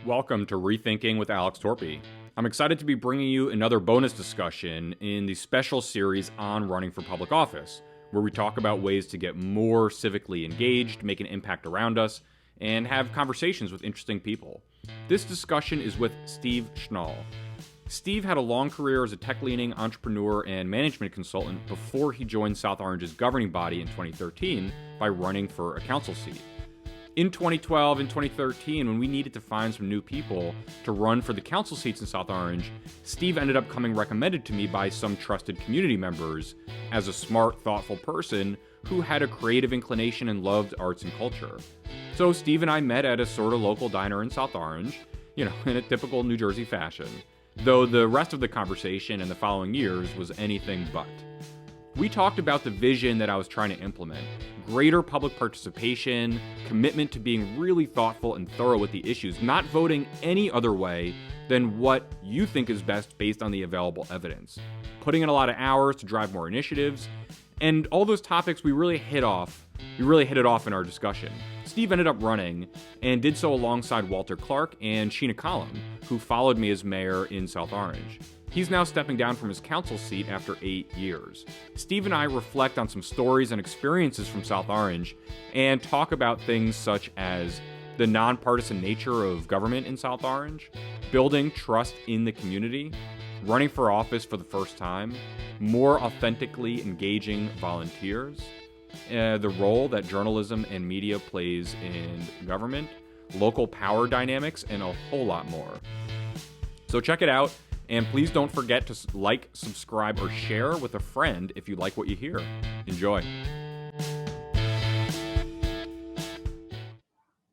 Welcome to Rethinking with Alex Torpy. I'm excited to be bringing you another bonus discussion in the special series on running for public office, where we talk about ways to get more civically engaged, make an impact around us, and have conversations with interesting people. This discussion is with Steve Schnall. Steve had a long career as a tech-leaning entrepreneur and management consultant before he joined South Orange's governing body in 2013 by running for a council seat. In 2012 and 2013, when we needed to find some new people to run for the council seats in South Orange, Steve ended up coming recommended to me by some trusted community members as a smart, thoughtful person who had a creative inclination and loved arts and culture. So Steve and I met at a sort of local diner in South Orange, in a typical New Jersey fashion, though the rest of the conversation in the following years was anything but. We talked about the vision that I was trying to implement: greater public participation, commitment to being really thoughtful and thorough with the issues, not voting any other way than what you think is best based on the available evidence, putting in a lot of hours to drive more initiatives, and all those topics we really hit it off in our discussion. Steve ended up running and did so alongside Walter Clark and Sheena Collum, who followed me as mayor in South Orange. He's now stepping down from his council seat after 8 years. Steve and I reflect on some stories and experiences from South Orange and talk about things such as the nonpartisan nature of government in South Orange, building trust in the community, running for office for the first time, more authentically engaging volunteers, the role that journalism and media plays in government, local power dynamics, and a whole lot more. So check it out. And please don't forget to like, subscribe, or share with a friend if you like what you hear. Enjoy.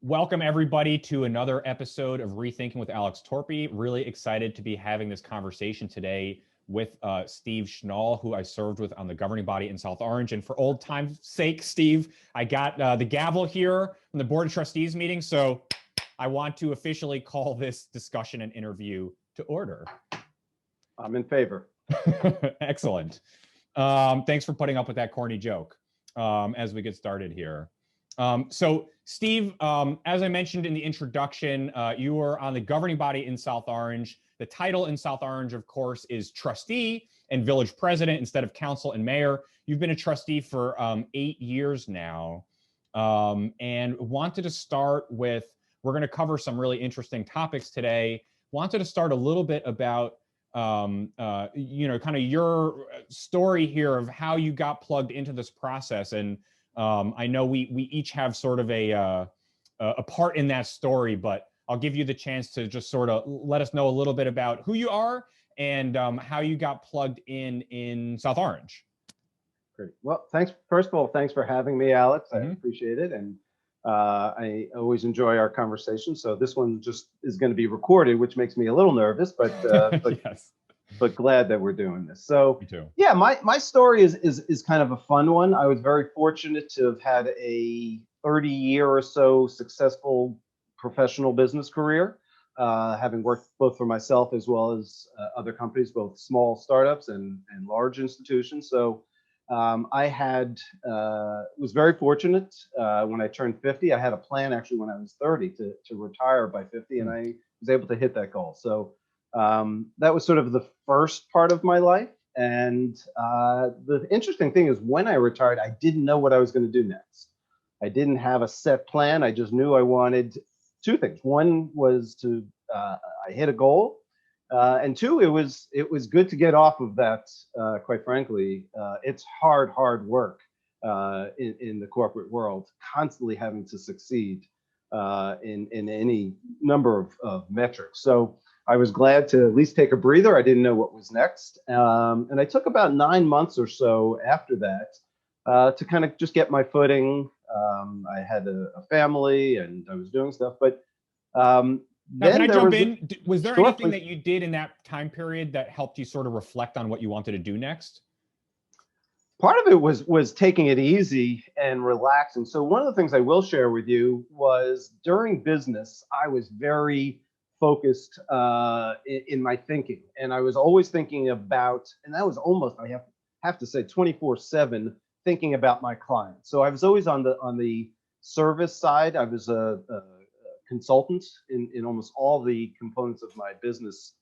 Welcome, everybody, to another episode of Rethinking with Alex Torpy. Really excited to be having this conversation today with Steve Schnall, who I served with on the governing body in South Orange. And for old time's sake, Steve, I got the gavel here from the Board of Trustees meeting. So I want to officially call this discussion and interview to order. I'm in favor. Excellent. Thanks for putting up with that corny joke as we get started here. So Steve, as I mentioned in the introduction, you were on the governing body in South Orange. The title in South Orange, of course, is trustee and village president instead of council and mayor. You've been a trustee for 8 years now, and wanted to start with, we're going to cover some really interesting topics today. Wanted to start a little bit about kind of your story here of how you got plugged into this process. And I know we each have sort of a part in that story, but I'll give you the chance to just sort of let us know a little bit about who you are and how you got plugged in South Orange. Great. Well, thanks. First of all, thanks for having me, Alex. I appreciate it. And I always enjoy our conversation. So this one just is going to be recorded, which makes me a little nervous, but yes. But glad that we're doing this. So Me too. Yeah, my story is kind of a fun one. I was very fortunate to have had a 30-year or so successful professional business career, having worked both for myself as well as other companies, both small startups and large institutions. So I was very fortunate when I turned 50. I had a plan actually when I was 30 to retire by 50, and I was able to hit that goal. So that was sort of the first part of my life. And the interesting thing is, when I retired, I didn't know what I was going to do next. I didn't have a set plan. I just knew I wanted two things. One was to I hit a goal. And two, it was good to get off of that. Quite frankly, it's hard work in the corporate world, constantly having to succeed in any number of metrics. So I was glad to at least take a breather. I didn't know what was next, and I took about 9 months or so after that to kind of just get my footing. I had a family and I was doing stuff, but. Now, can I jump in? Was there Sure, anything please. that you did in that time period that helped you sort of reflect on what you wanted to do next? Part of it was taking it easy and relaxing. So one of the things I will share with you was, during business, I was very focused in my thinking, and I was always thinking about, and that was almost, I have to say, 24/7 thinking about my clients. So I was always on the service side. I was a consultant in almost all the components of my business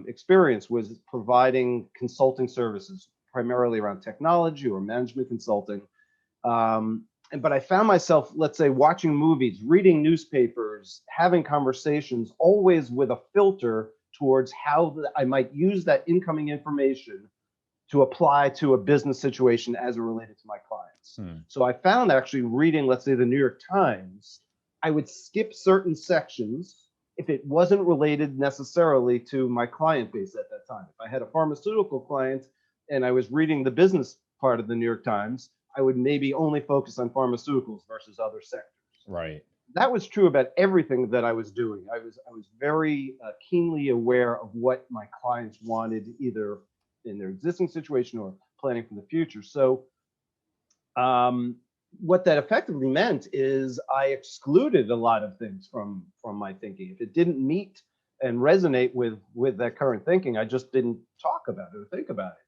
experience, was providing consulting services, primarily around technology or management consulting. But I found myself, let's say, watching movies, reading newspapers, having conversations, always with a filter towards how I might use that incoming information to apply to a business situation as it related to my clients. So I found actually reading, let's say, the New York Times, I would skip certain sections if it wasn't related necessarily to my client base at that time. If I had a pharmaceutical client and I was reading the business part of the New York Times, I would maybe only focus on pharmaceuticals versus other sectors. Right. That was true about everything that I was doing. I was very keenly aware of what my clients wanted, either in their existing situation or planning for the future. So what that effectively meant is I excluded a lot of things from my thinking. If it didn't meet and resonate with that current thinking, I just didn't talk about it or think about it.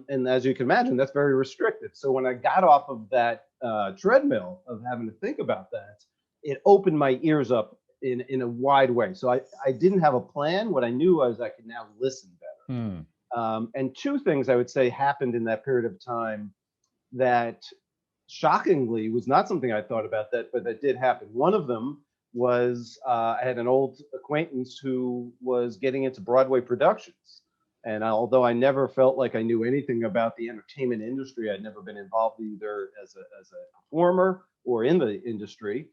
And as you can imagine, that's very restricted. So when I got off of that treadmill of having to think about that, it opened my ears up in a wide way. So I didn't have a plan. What I knew was I could now listen better. And two things I would say happened in that period of time that shockingly was not something I thought about, but that did happen. One of them was I had an old acquaintance who was getting into Broadway productions. And although I never felt like I knew anything about the entertainment industry, I'd never been involved either as a performer or in the industry.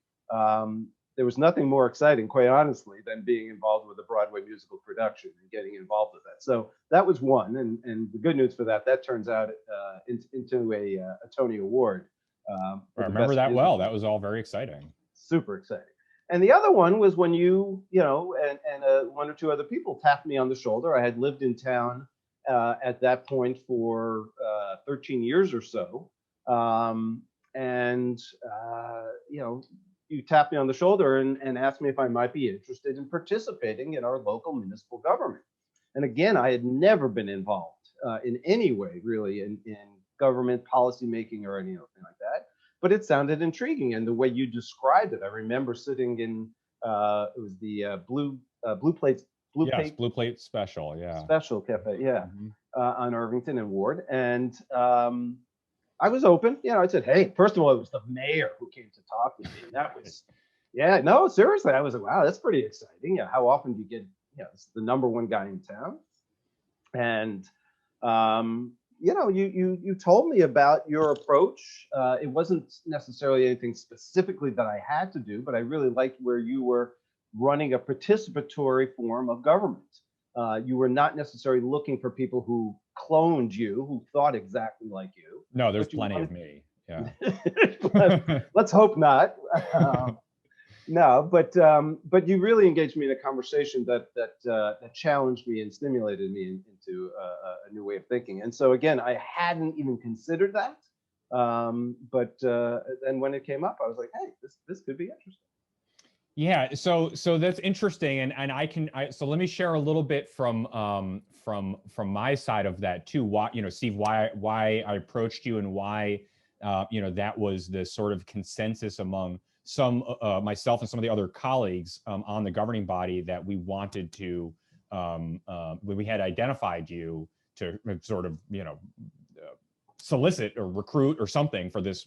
There was nothing more exciting, quite honestly, than being involved with a Broadway musical production and getting involved with that. So that was one. And the good news for that turns out into a Tony Award. I remember that well. That was all very exciting. Super exciting. And the other one was when you know, and one or two other people tapped me on the shoulder. I had lived in town at that point for 13 years or so. You know, you tapped me on the shoulder and asked me if I might be interested in participating in our local municipal government. And again, I had never been involved in any way, really, in government policy making or anything like that. But it sounded intriguing, and the way you described it, I remember sitting in it was the Blue Plate Special, yeah, Special Cafe, yeah, on Irvington and Ward, and I was open. You know, I said, hey, first of all, it was the mayor who came to talk with me, and that was, yeah, no, seriously, I was like, wow, that's pretty exciting. Yeah, how often do you get, you know, it's the number one guy in town, and you know, you told me about your approach. It wasn't necessarily anything specifically that I had to do, but I really liked where you were running a participatory form of government. You were not necessarily looking for people who cloned you, who thought exactly like you. No, there's plenty of me. Yeah. Let's hope not. No, but you really engaged me in a conversation that challenged me and stimulated me into a new way of thinking. And so again, I hadn't even considered that, but then when it came up, I was like, hey, this could be interesting. Yeah, so that's interesting, and so let me share a little bit from my side of that too. Why, you know, Steve, why I approached you and why you know, that was the sort of consensus among some myself and some of the other colleagues on the governing body that we wanted to we had identified you to sort of, you know, solicit or recruit or something for this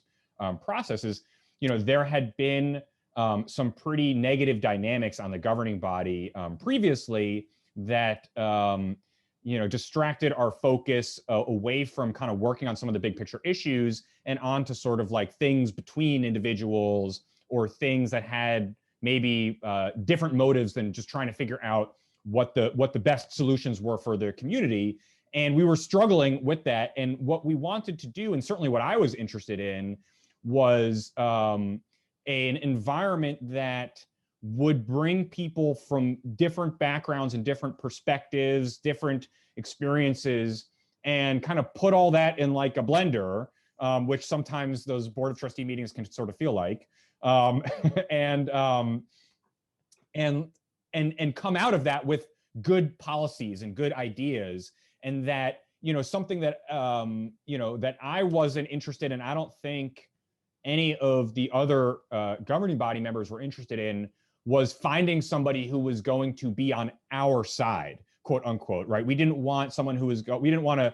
process. Is, you know, there had been some pretty negative dynamics on the governing body previously that you know, distracted our focus away from kind of working on some of the big picture issues and onto sort of like things between individuals or things that had maybe different motives than just trying to figure out what the best solutions were for the community. And we were struggling with that. And what we wanted to do, and certainly what I was interested in, was an environment that would bring people from different backgrounds and different perspectives, different experiences, and kind of put all that in like a blender, which sometimes those board of trustee meetings can sort of feel like, and come out of that with good policies and good ideas. And that, you know, something that you know, that I wasn't interested in, I don't think any of the other governing body members were interested in was finding somebody who was going to be on our side, quote unquote, right? We didn't want someone who was, we didn't want to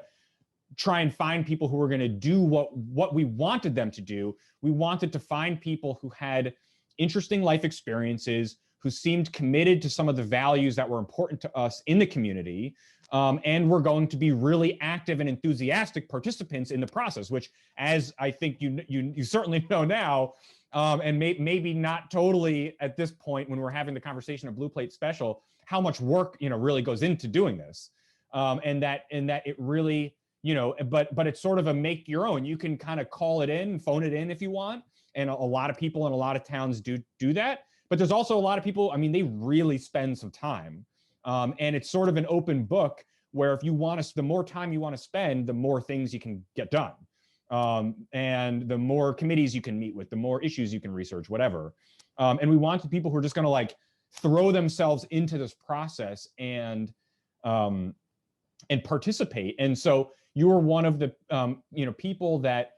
try and find people who were going to do what we wanted them to do. We wanted to find people who had interesting life experiences, who seemed committed to some of the values that were important to us in the community, and were going to be really active and enthusiastic participants in the process, which, as I think you certainly know now, and maybe not totally at this point when we're having the conversation of Blue Plate Special, how much work really goes into doing this, and that it really, but it's sort of a make your own. You can kind of call it in, phone it in if you want, and a lot of people in a lot of towns do that. But there's also a lot of people, I mean, they really spend some time, and it's sort of an open book where if you want to, the more time you want to spend, the more things you can get done. And the more committees you can meet with, the more issues you can research, whatever. And we want the people who are just going to like throw themselves into this process and participate. And so you were one of the people that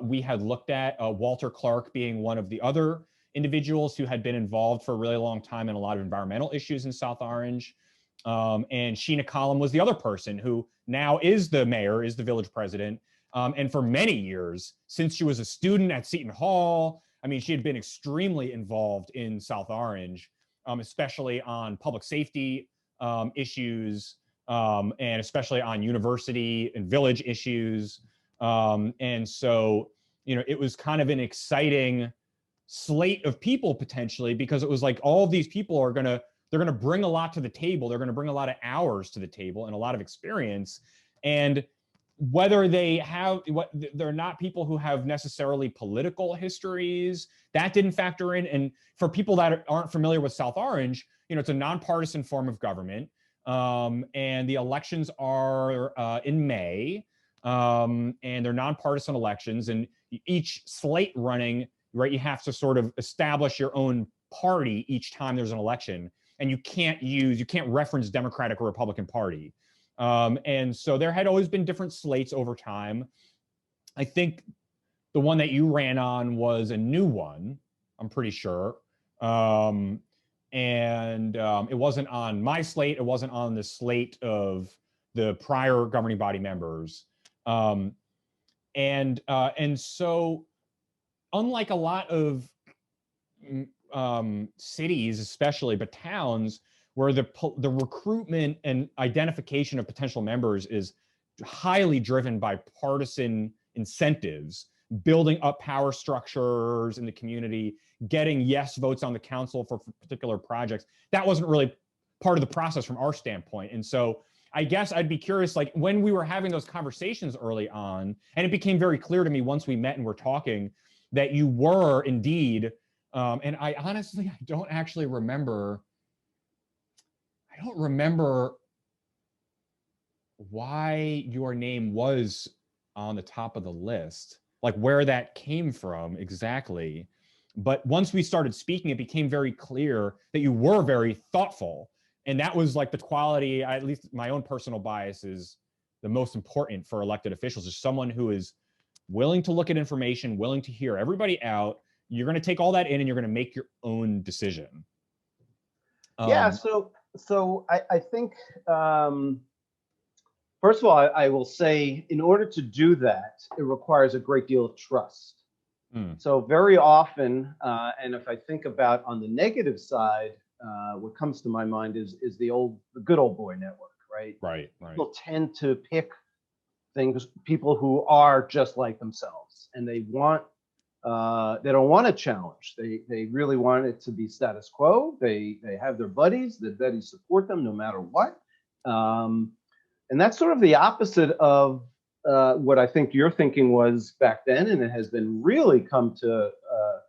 we had looked at, Walter Clark being one of the other individuals who had been involved for a really long time in a lot of environmental issues in South Orange. And Sheena Collum was the other person who now is the mayor, is the village president. And for many years, since she was a student at Seton Hall, I mean, she had been extremely involved in South Orange, especially on public safety issues, and especially on university and village issues. And so, it was kind of an exciting slate of people potentially, because it was like all of these people are they're going to bring a lot to the table. They're going to bring a lot of hours to the table and a lot of experience. And whether they're not people who have necessarily political histories, that didn't factor in. And for people that aren't familiar with South Orange, it's a nonpartisan form of government. And the elections are in May, and they're nonpartisan elections. And each slate running, right, you have to sort of establish your own party each time there's an election. And you can't reference Democratic or Republican Party. And so there had always been different slates over time. I think the one that you ran on was a new one, I'm pretty sure. And it wasn't on my slate. It wasn't on the slate of the prior governing body members. And so unlike a lot of cities, especially, but towns, where the recruitment and identification of potential members is highly driven by partisan incentives, building up power structures in the community, getting yes votes on the council for particular projects. That wasn't really part of the process from our standpoint. And so I guess I'd be curious, like when we were having those conversations early on, and it became very clear to me once we met and were talking that you were indeed, and I honestly, I don't remember why your name was on the top of the list, like where that came from exactly. But once we started speaking, it became very clear that you were very thoughtful. And that was like the quality, at least my own personal bias, is the most important for elected officials, is someone who is willing to look at information, willing to hear everybody out. You're going to take all that in and you're going to make your own decision. Yeah, so I think, first of all, I will say, in order to do that, it requires a great deal of trust. So very often, and if I think about on the negative side, what comes to my mind is the good old boy network, right? Right. People tend to pick people who are just like themselves, and they don't want a challenge. They really want it to be status quo. They have their buddies. The buddies support them no matter what. And that's sort of the opposite of what I think your thinking was back then, and it has been really come to,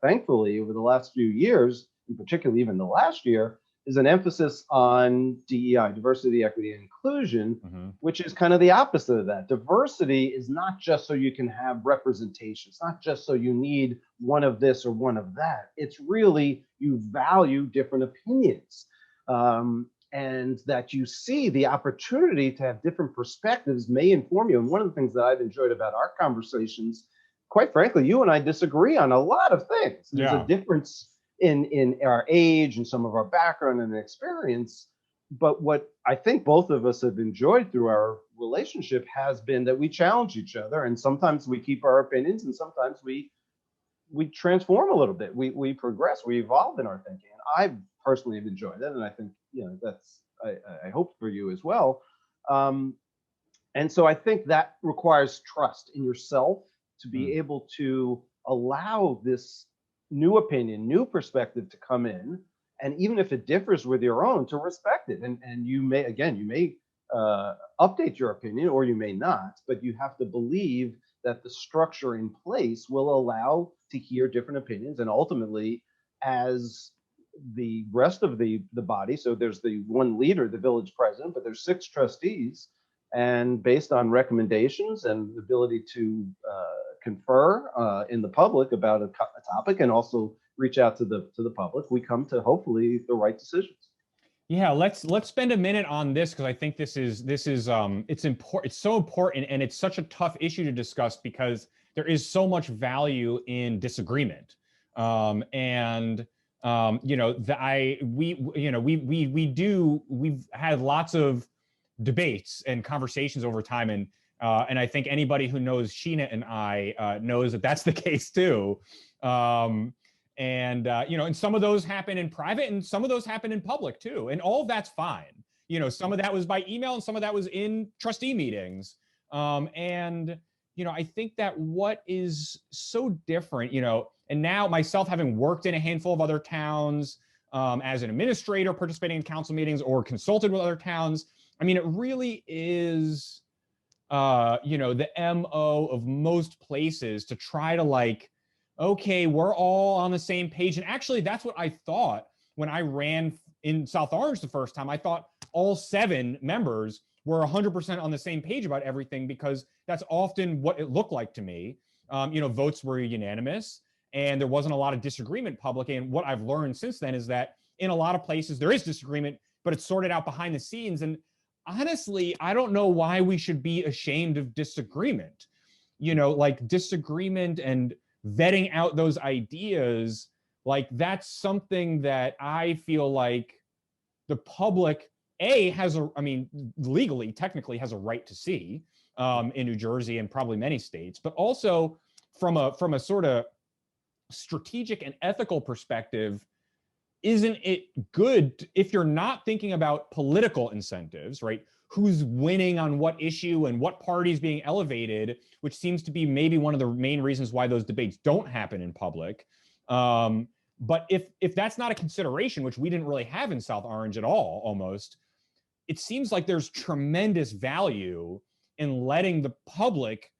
thankfully, over the last few years, in particular even the last year, is an emphasis on DEI, diversity, equity, and inclusion, which is kind of the opposite of that. Diversity is not just so you can have representation. It's not just so you need one of this or one of that. It's really you value different opinions, and that you see the opportunity to have different perspectives may inform you. And one of the things that I've enjoyed about our conversations quite frankly, you and I disagree on a lot of things. There's a difference in our age and some of our background and experience. But what I think both of us have enjoyed through our relationship has been that we challenge each other, and sometimes we keep our opinions, and sometimes we transform a little bit. We progress, we evolve in our thinking. And I personally have enjoyed that, and I think that's I hope for you as well. And so I think that requires trust in yourself to be able to allow this new opinion, new perspective to come in, and even if it differs with your own, to respect it. And you may, again, you may update your opinion, or you may not, but you have to believe that the structure in place will allow to hear different opinions, and ultimately, as the rest of the body, so there's the one leader, the village president, but there's 6 trustees, and based on recommendations and the ability to confer in the public about a topic, and also reach out to the public, we come to hopefully the right decisions. Yeah, let's spend a minute on this, because I think this is it's important. It's so important, and it's such a tough issue to discuss because there is so much value in disagreement. We've had lots of debates and conversations over time, and I think anybody who knows Sheena and I knows that that's the case too. And some of those happen in private, and some of those happen in public too, and all of that's fine. Some of that was by email, and some of that was in trustee meetings. I think that what is so different, and now myself, having worked in a handful of other towns as an administrator, participating in council meetings, or consulted with other towns, I mean, it really is, the MO of most places to try to okay, we're all on the same page. And actually, that's what I thought when I ran in South Orange the first time. I thought all 7 members were 100% on the same page about everything, because that's often what it looked like to me. Votes were unanimous, and there wasn't a lot of disagreement publicly. And what I've learned since then is that in a lot of places there is disagreement, but it's sorted out behind the scenes. And honestly, I don't know why we should be ashamed of disagreement. Disagreement and vetting out those ideas, that's something that I feel like the public legally, technically has a right to see in New Jersey and probably many states, but also from a sort of strategic and ethical perspective, isn't it good if you're not thinking about political incentives, right? Who's winning on what issue and what party's being elevated, which seems to be maybe one of the main reasons why those debates don't happen in public. But if that's not a consideration, which we didn't really have in South Orange at all, almost, it seems like there's tremendous value in letting the public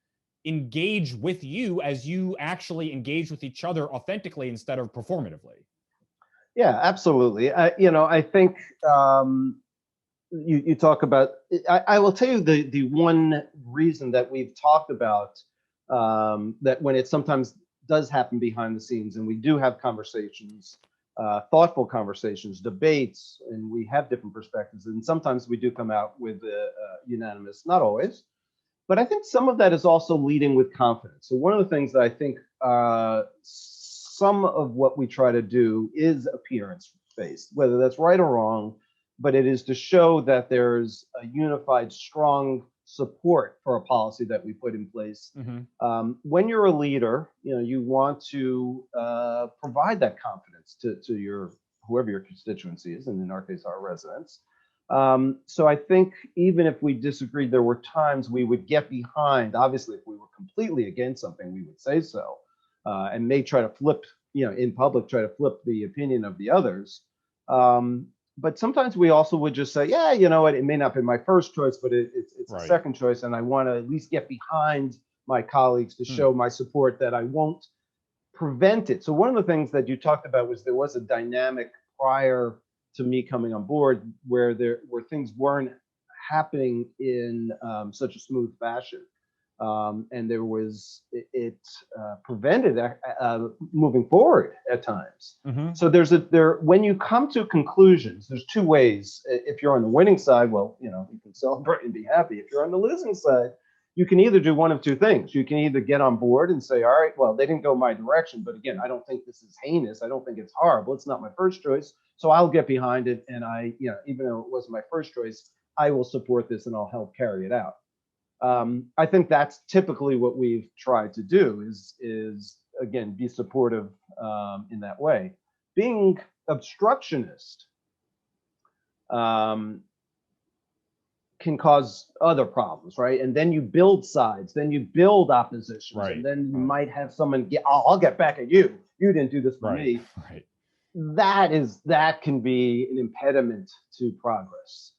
engage with you as you actually engage with each other authentically instead of performatively. Yeah, absolutely. I think you talk about, I will tell you the one reason that we've talked about that when it sometimes does happen behind the scenes, and we do have conversations, thoughtful conversations, debates, and we have different perspectives, and sometimes we do come out with unanimous, not always, but I think some of that is also leading with confidence. So one of the things that I think some of what we try to do is appearance-based, whether that's right or wrong, but it is to show that there's a unified, strong support for a policy that we put in place. Mm-hmm. When you're a leader, you want to provide that confidence to your whoever your constituency is, and in our case, our residents. So I think even if we disagreed, there were times we would get behind. Obviously, if we were completely against something, we would say so, and may try to flip, in public, try to flip the opinion of the others. But sometimes we also would just say, yeah, you know what, it may not be my first choice, but it's right. A second choice. And I want to at least get behind my colleagues to show my support, that I won't prevent it. So one of the things that you talked about was there was a dynamic prior to me coming on board where things weren't happening in such a smooth fashion. And it prevented moving forward at times. Mm-hmm. So when you come to conclusions, there's 2 ways. If you're on the winning side, well, you can celebrate and be happy. If you're on the losing side, you can either do one of two things. You can either get on board and say, all right, well, they didn't go my direction, but again, I don't think this is heinous. I don't think it's horrible. It's not my first choice. So I'll get behind it. And even though it wasn't my first choice, I will support this and I'll help carry it out. I think that's typically what we've tried to do is again, be supportive in that way. Being obstructionist can cause other problems, right? And then you build sides, then you build oppositions, right, and then you might have someone I'll get back at you. You didn't do this for me. Right. That can be an impediment to progress.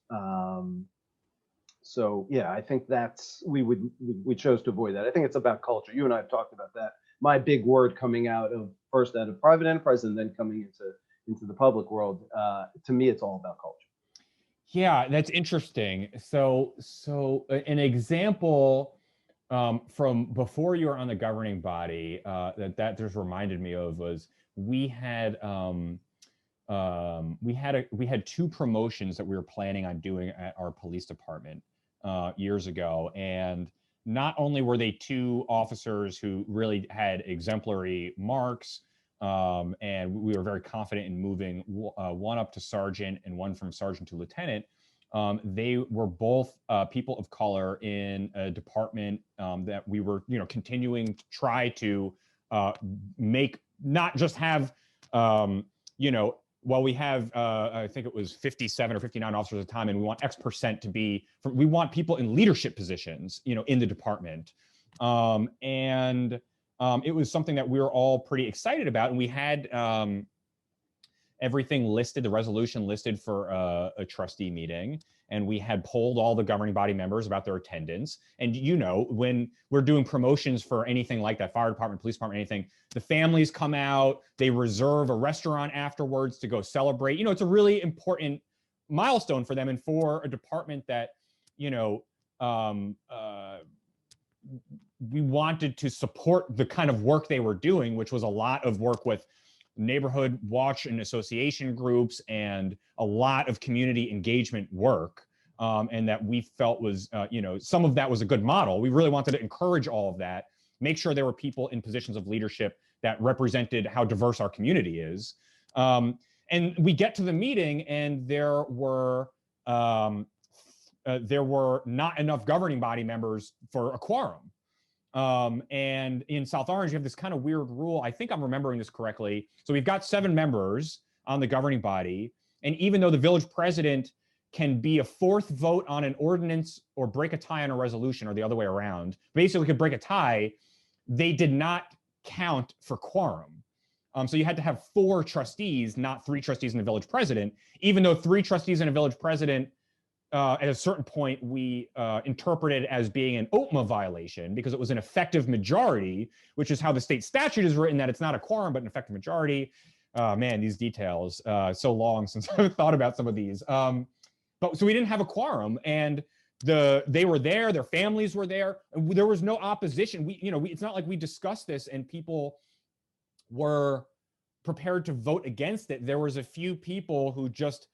So yeah, I think we chose to avoid that. I think it's about culture. You and I have talked about that. My big word coming out of private enterprise and then coming into the public world, to me, it's all about culture. Yeah, that's interesting. So an example from before you were on the governing body that just reminded me of was we had two promotions that we were planning on doing at our police department years ago, and not only were they two officers who really had exemplary marks, and we were very confident in moving one up to sergeant and one from sergeant to lieutenant. They were both people of color in a department that we were, continuing to try to make, not just have, we have, I think it was 57 or 59 officers at the time, and we want X% to be, we want people in leadership positions, in the department. And it was something that we were all pretty excited about. And we had everything listed, the resolution listed for a trustee meeting. And we had polled all the governing body members about their attendance. And, when we're doing promotions for anything like that, fire department, police department, anything, the families come out, they reserve a restaurant afterwards to go celebrate. It's a really important milestone for them. And for a department that, we wanted to support the kind of work they were doing, which was a lot of work with neighborhood watch and association groups and a lot of community engagement work. And that we felt was, some of that was a good model. We really wanted to encourage all of that, make sure there were people in positions of leadership that represented how diverse our community is. And we get to the meeting and there were not enough governing body members for a quorum. And in South Orange, you have this kind of weird rule. I think I'm remembering this correctly. So we've got 7 members on the governing body. And even though the village president can be a 4th vote on an ordinance or break a tie on a resolution, or the other way around, basically could break a tie, they did not count for quorum. So you had to have 4 trustees, not 3 trustees and a village president, even though 3 trustees and a village president, at a certain point, we interpreted as being an OTMA violation because it was an effective majority, which is how the state statute is written, that it's not a quorum, but an effective majority. Man, these details, so long since I've thought about some of these. But so we didn't have a quorum, and they were there, their families were there, and there was no opposition. It's not like we discussed this and people were prepared to vote against it. There was a few people who just,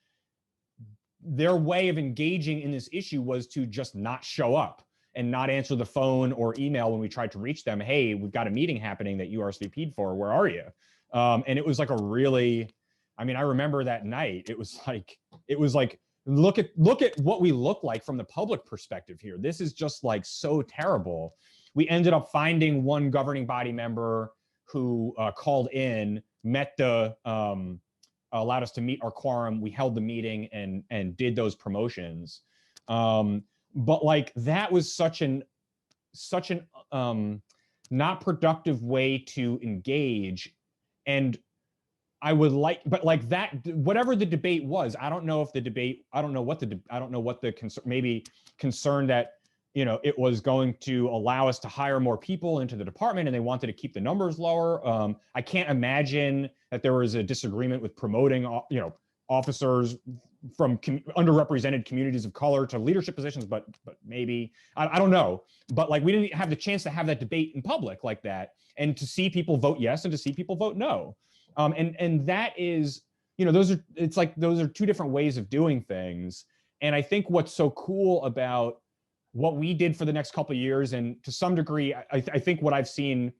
their way of engaging in this issue was to just not show up and not answer the phone or email when we tried to reach them. Hey, we've got a meeting happening that you RSVP'd for. Where are you? And it was like a really, I remember that night. It was like, look at what we look like from the public perspective here. This is just like so terrible. We ended up finding one governing body member who called in, met the, allowed us to meet our quorum. We held the meeting and did those promotions. But like, that was such an not productive way to engage. And I would like, but like that, whatever the debate was, I don't know what the concern, maybe concern that, it was going to allow us to hire more people into the department and they wanted to keep the numbers lower. I can't imagine that there was a disagreement with promoting, officers from underrepresented communities of color to leadership positions, but maybe, I don't know. But like, we didn't have the chance to have that debate in public like that, and to see people vote yes and to see people vote no. And that is, those are 2 different ways of doing things. And I think what's so cool about what we did for the next couple of years, and to some degree, I think what I've seen,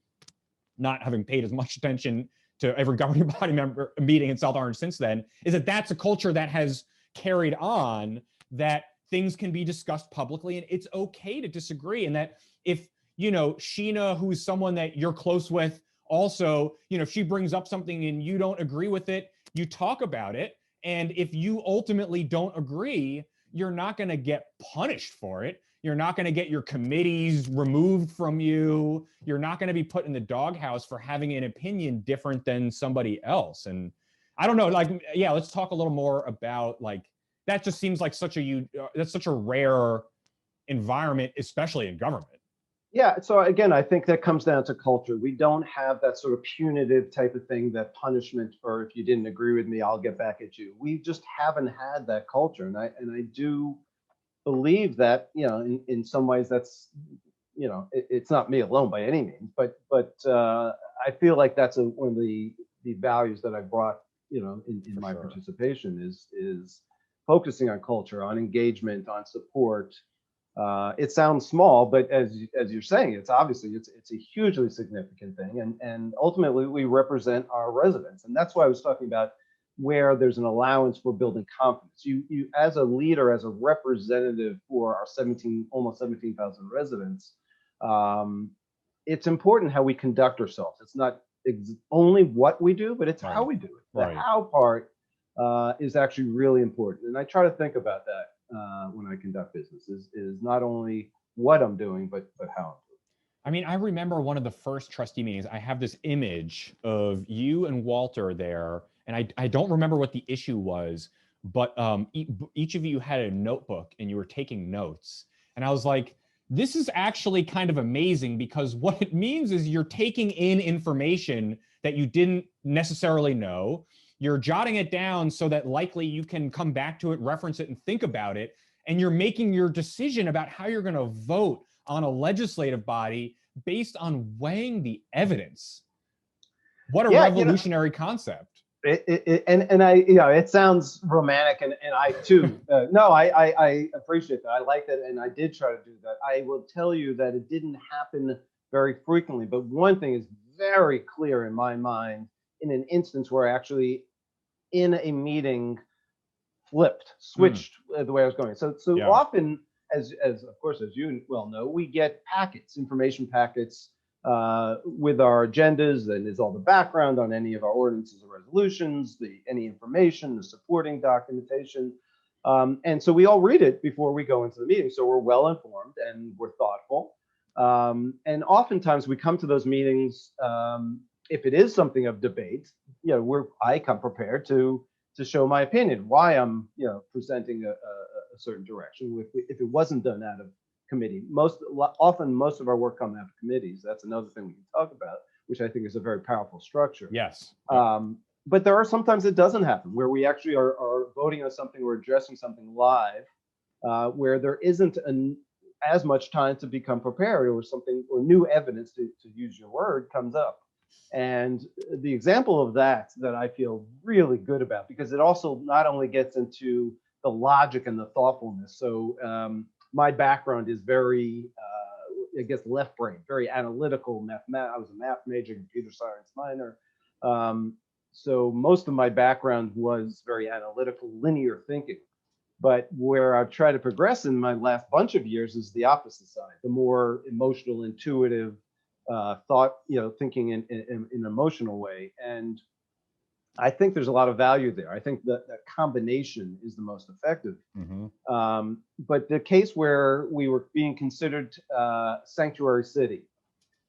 not having paid as much attention to every governing body member meeting in South Orange since then, is that that's a culture that has carried on, that things can be discussed publicly and it's okay to disagree. And that if, Sheena, who's someone that you're close with, also, if she brings up something and you don't agree with it, you talk about it. And if you ultimately don't agree, you're not going to get punished for it. You're not going to get your committees removed from you. You're not going to be put in the doghouse for having an opinion different than somebody else. And I don't know, let's talk a little more about that. Just seems like that's such a rare environment, especially in government. Yeah. So again, I think that comes down to culture. We don't have that sort of punitive type of thing, that punishment for if you didn't agree with me, I'll get back at you. We just haven't had that culture. And I do believe that, in some ways that's, it's not me alone by any means, but I feel like that's one of the values that I brought, in my participation is focusing on culture, on engagement, on support. It sounds small, but as you're saying, it's obviously it's a hugely significant thing, and ultimately we represent our residents, and that's why I was talking about where there's an allowance for building confidence. You as a leader, as a representative for our almost 17,000 residents, it's important how we conduct ourselves. It's not only what we do, but it's how we do it. The how part is actually really important, and I try to think about that when I conduct business. Is not only what I'm doing, but how I'm doing. I mean, I remember one of the first trustee meetings. I have this image of you and Walter there, and I don't remember what the issue was, but each of you had a notebook and you were taking notes. And I was like, this is actually kind of amazing, because what it means is you're taking in information that you didn't necessarily know. You're jotting it down so that likely you can come back to it, reference it, and think about it. And you're making your decision about how you're going to vote on a legislative body based on weighing the evidence. What a revolutionary concept. It sounds romantic, and I too. I appreciate that. I like that, and I did try to do that. I will tell you that it didn't happen very frequently, but one thing is very clear in my mind, in an instance where I actually, in a meeting, switched the way I was going. So often, as of course, as you well know, we get information packets with our agendas, and there's all the background on any of our ordinances or resolutions, any information, the supporting documentation. And so we all read it before we go into the meeting. So we're well informed and we're thoughtful. And oftentimes we come to those meetings, if it is something of debate, I come prepared to show my opinion, why I'm presenting a certain direction. If it wasn't done out of committee, often most of our work comes out of committees. That's another thing we can talk about, which I think is a very powerful structure. Yes. But there are sometimes it doesn't happen, where we actually are voting on something or addressing something live, where there isn't as much time to become prepared, or new evidence, to use your word, comes up. And the example of that I feel really good about, because it also not only gets into the logic and the thoughtfulness. So my background is very, left brain, very analytical, I was a math major, computer science minor. So most of my background was very analytical, linear thinking. But where I've tried to progress in my last bunch of years is the opposite side, the more emotional, intuitive thought, thinking in an emotional way. And I think there's a lot of value there. I think that combination is the most effective. Mm-hmm. But the case where we were being considered sanctuary city,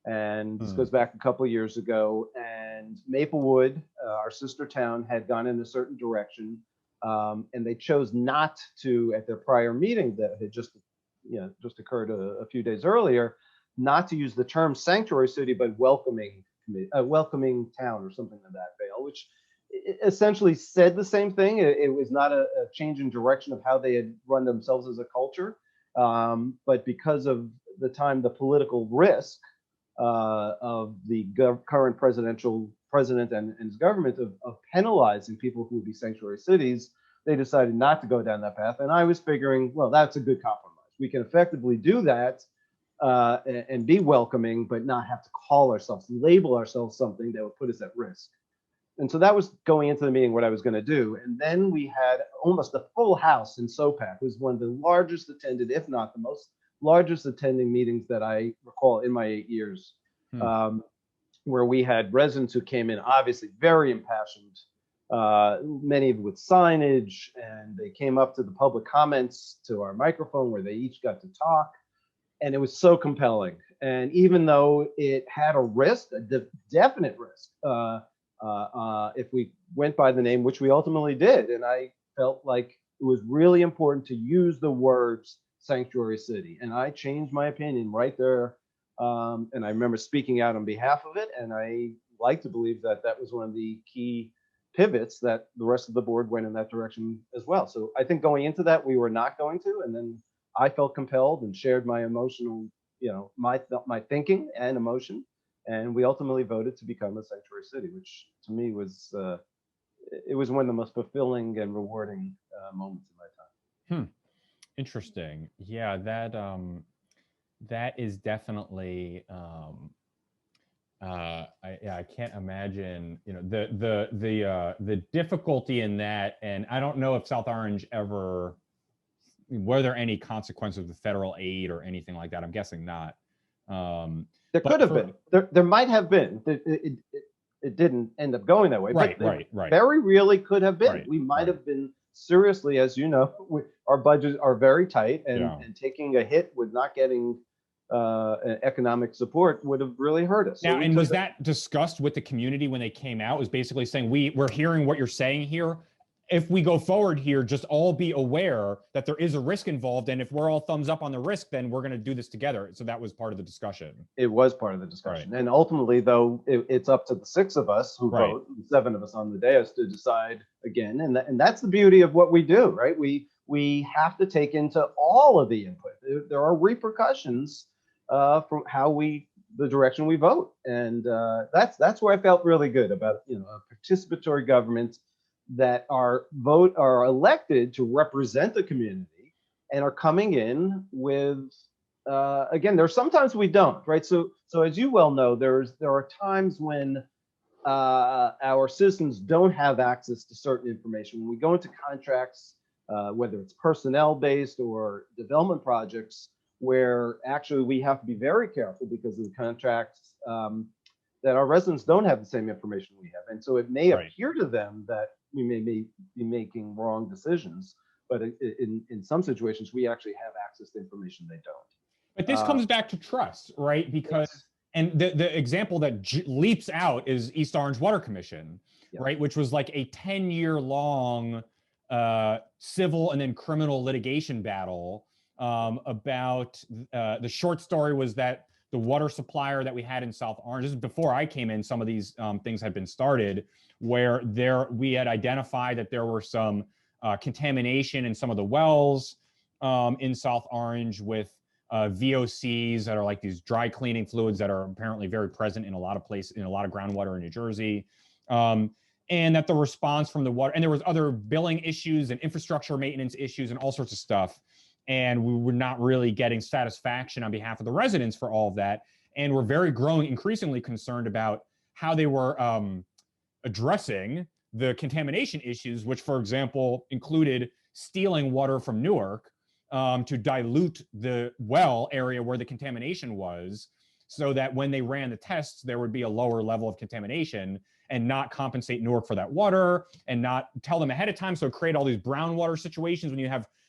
and this goes back a couple of years ago, and Maplewood, our sister town, had gone in a certain direction, and they chose not to, at their prior meeting that had just occurred a few days earlier, not to use the term sanctuary city, but welcoming town, or something of that veil, which essentially said the same thing. It was not a change in direction of how they had run themselves as a culture, but because of the political risk of the current president and his government of penalizing people who would be sanctuary cities, they decided not to go down that path. And I was figuring, well, that's a good compromise. we can effectively do that and be welcoming, but not have to call ourselves, label ourselves something that would put us at risk. And so that was going into the meeting what I was going to do. And then we had almost a full house in SOPAC. It was one of the largest attended, if not the most largest attending meetings that I recall in my 8 years, where we had residents who came in, obviously very impassioned, many with signage, and they came up to the public comments to our microphone where they each got to talk. And it was so compelling. And even though it had a risk, a definite risk, if we went by the name, which we ultimately did, and I felt like it was really important to use the words sanctuary city. And I changed my opinion right there. And I remember speaking out on behalf of it. And I like to believe that that was one of the key pivots that the rest of the board went in that direction as well. So I think going into that, we were not going to. And then I felt compelled and shared my emotional, my thinking and emotion. And we ultimately voted to become a sanctuary city, which to me was, it was one of the most fulfilling and rewarding moments in my time. Interesting. Yeah, that is definitely, I can't imagine, the difficulty in that. And I don't know if South Orange ever, were there any consequences of the federal aid or anything like that? I'm guessing not. There could have been. There might have been. It didn't end up going that way. Right, but right. Very really could have been. Right, we might have been seriously, as you know, our budgets are very tight, and taking a hit with not getting economic support would have really hurt us. Now, and was that discussed with the community when they came out? It was basically saying, we're hearing what you're saying here. If we go forward here, just all be aware that there is a risk involved. And if we're all thumbs up on the risk, then we're going to do this together. So that was part of the discussion. It was part of the discussion. Right. And ultimately, though, it's up to the 6 of us who vote, 7 of us on the dais, to decide again. And that's the beauty of what we do, right? We have to take into all of the input. There are repercussions from the direction we vote. And that's where I felt really good about, a participatory government that are elected to represent the community and are coming in with, again, there's sometimes we don't, right? So as you well know, there are times when our citizens don't have access to certain information. When we go into contracts, whether it's personnel based or development projects, where actually we have to be very careful because of the contracts, that our residents don't have the same information we have. And so it may appear to them that we may be making wrong decisions, but in some situations, we actually have access to information they don't. But this comes back to trust, right? Because, and the example that leaps out is East Orange Water Commission, right? Which was like a 10-year long civil and then criminal litigation battle about, the short story was that the water supplier that we had in South Orange, this is before I came in, some of these things had been started, where we had identified that there were some contamination in some of the wells in South Orange with VOCs that are like these dry cleaning fluids that are apparently very present in a lot of places, in a lot of groundwater in New Jersey. And that the response from the water, and there was other billing issues and infrastructure maintenance issues and all sorts of stuff. And we were not really getting satisfaction on behalf of the residents for all of that. And we're increasingly concerned about how they were addressing the contamination issues, which, for example, included stealing water from Newark to dilute the well area where the contamination was, so that when they ran the tests, there would be a lower level of contamination, and not compensate Newark for that water and not tell them ahead of time. So create all these brown water situations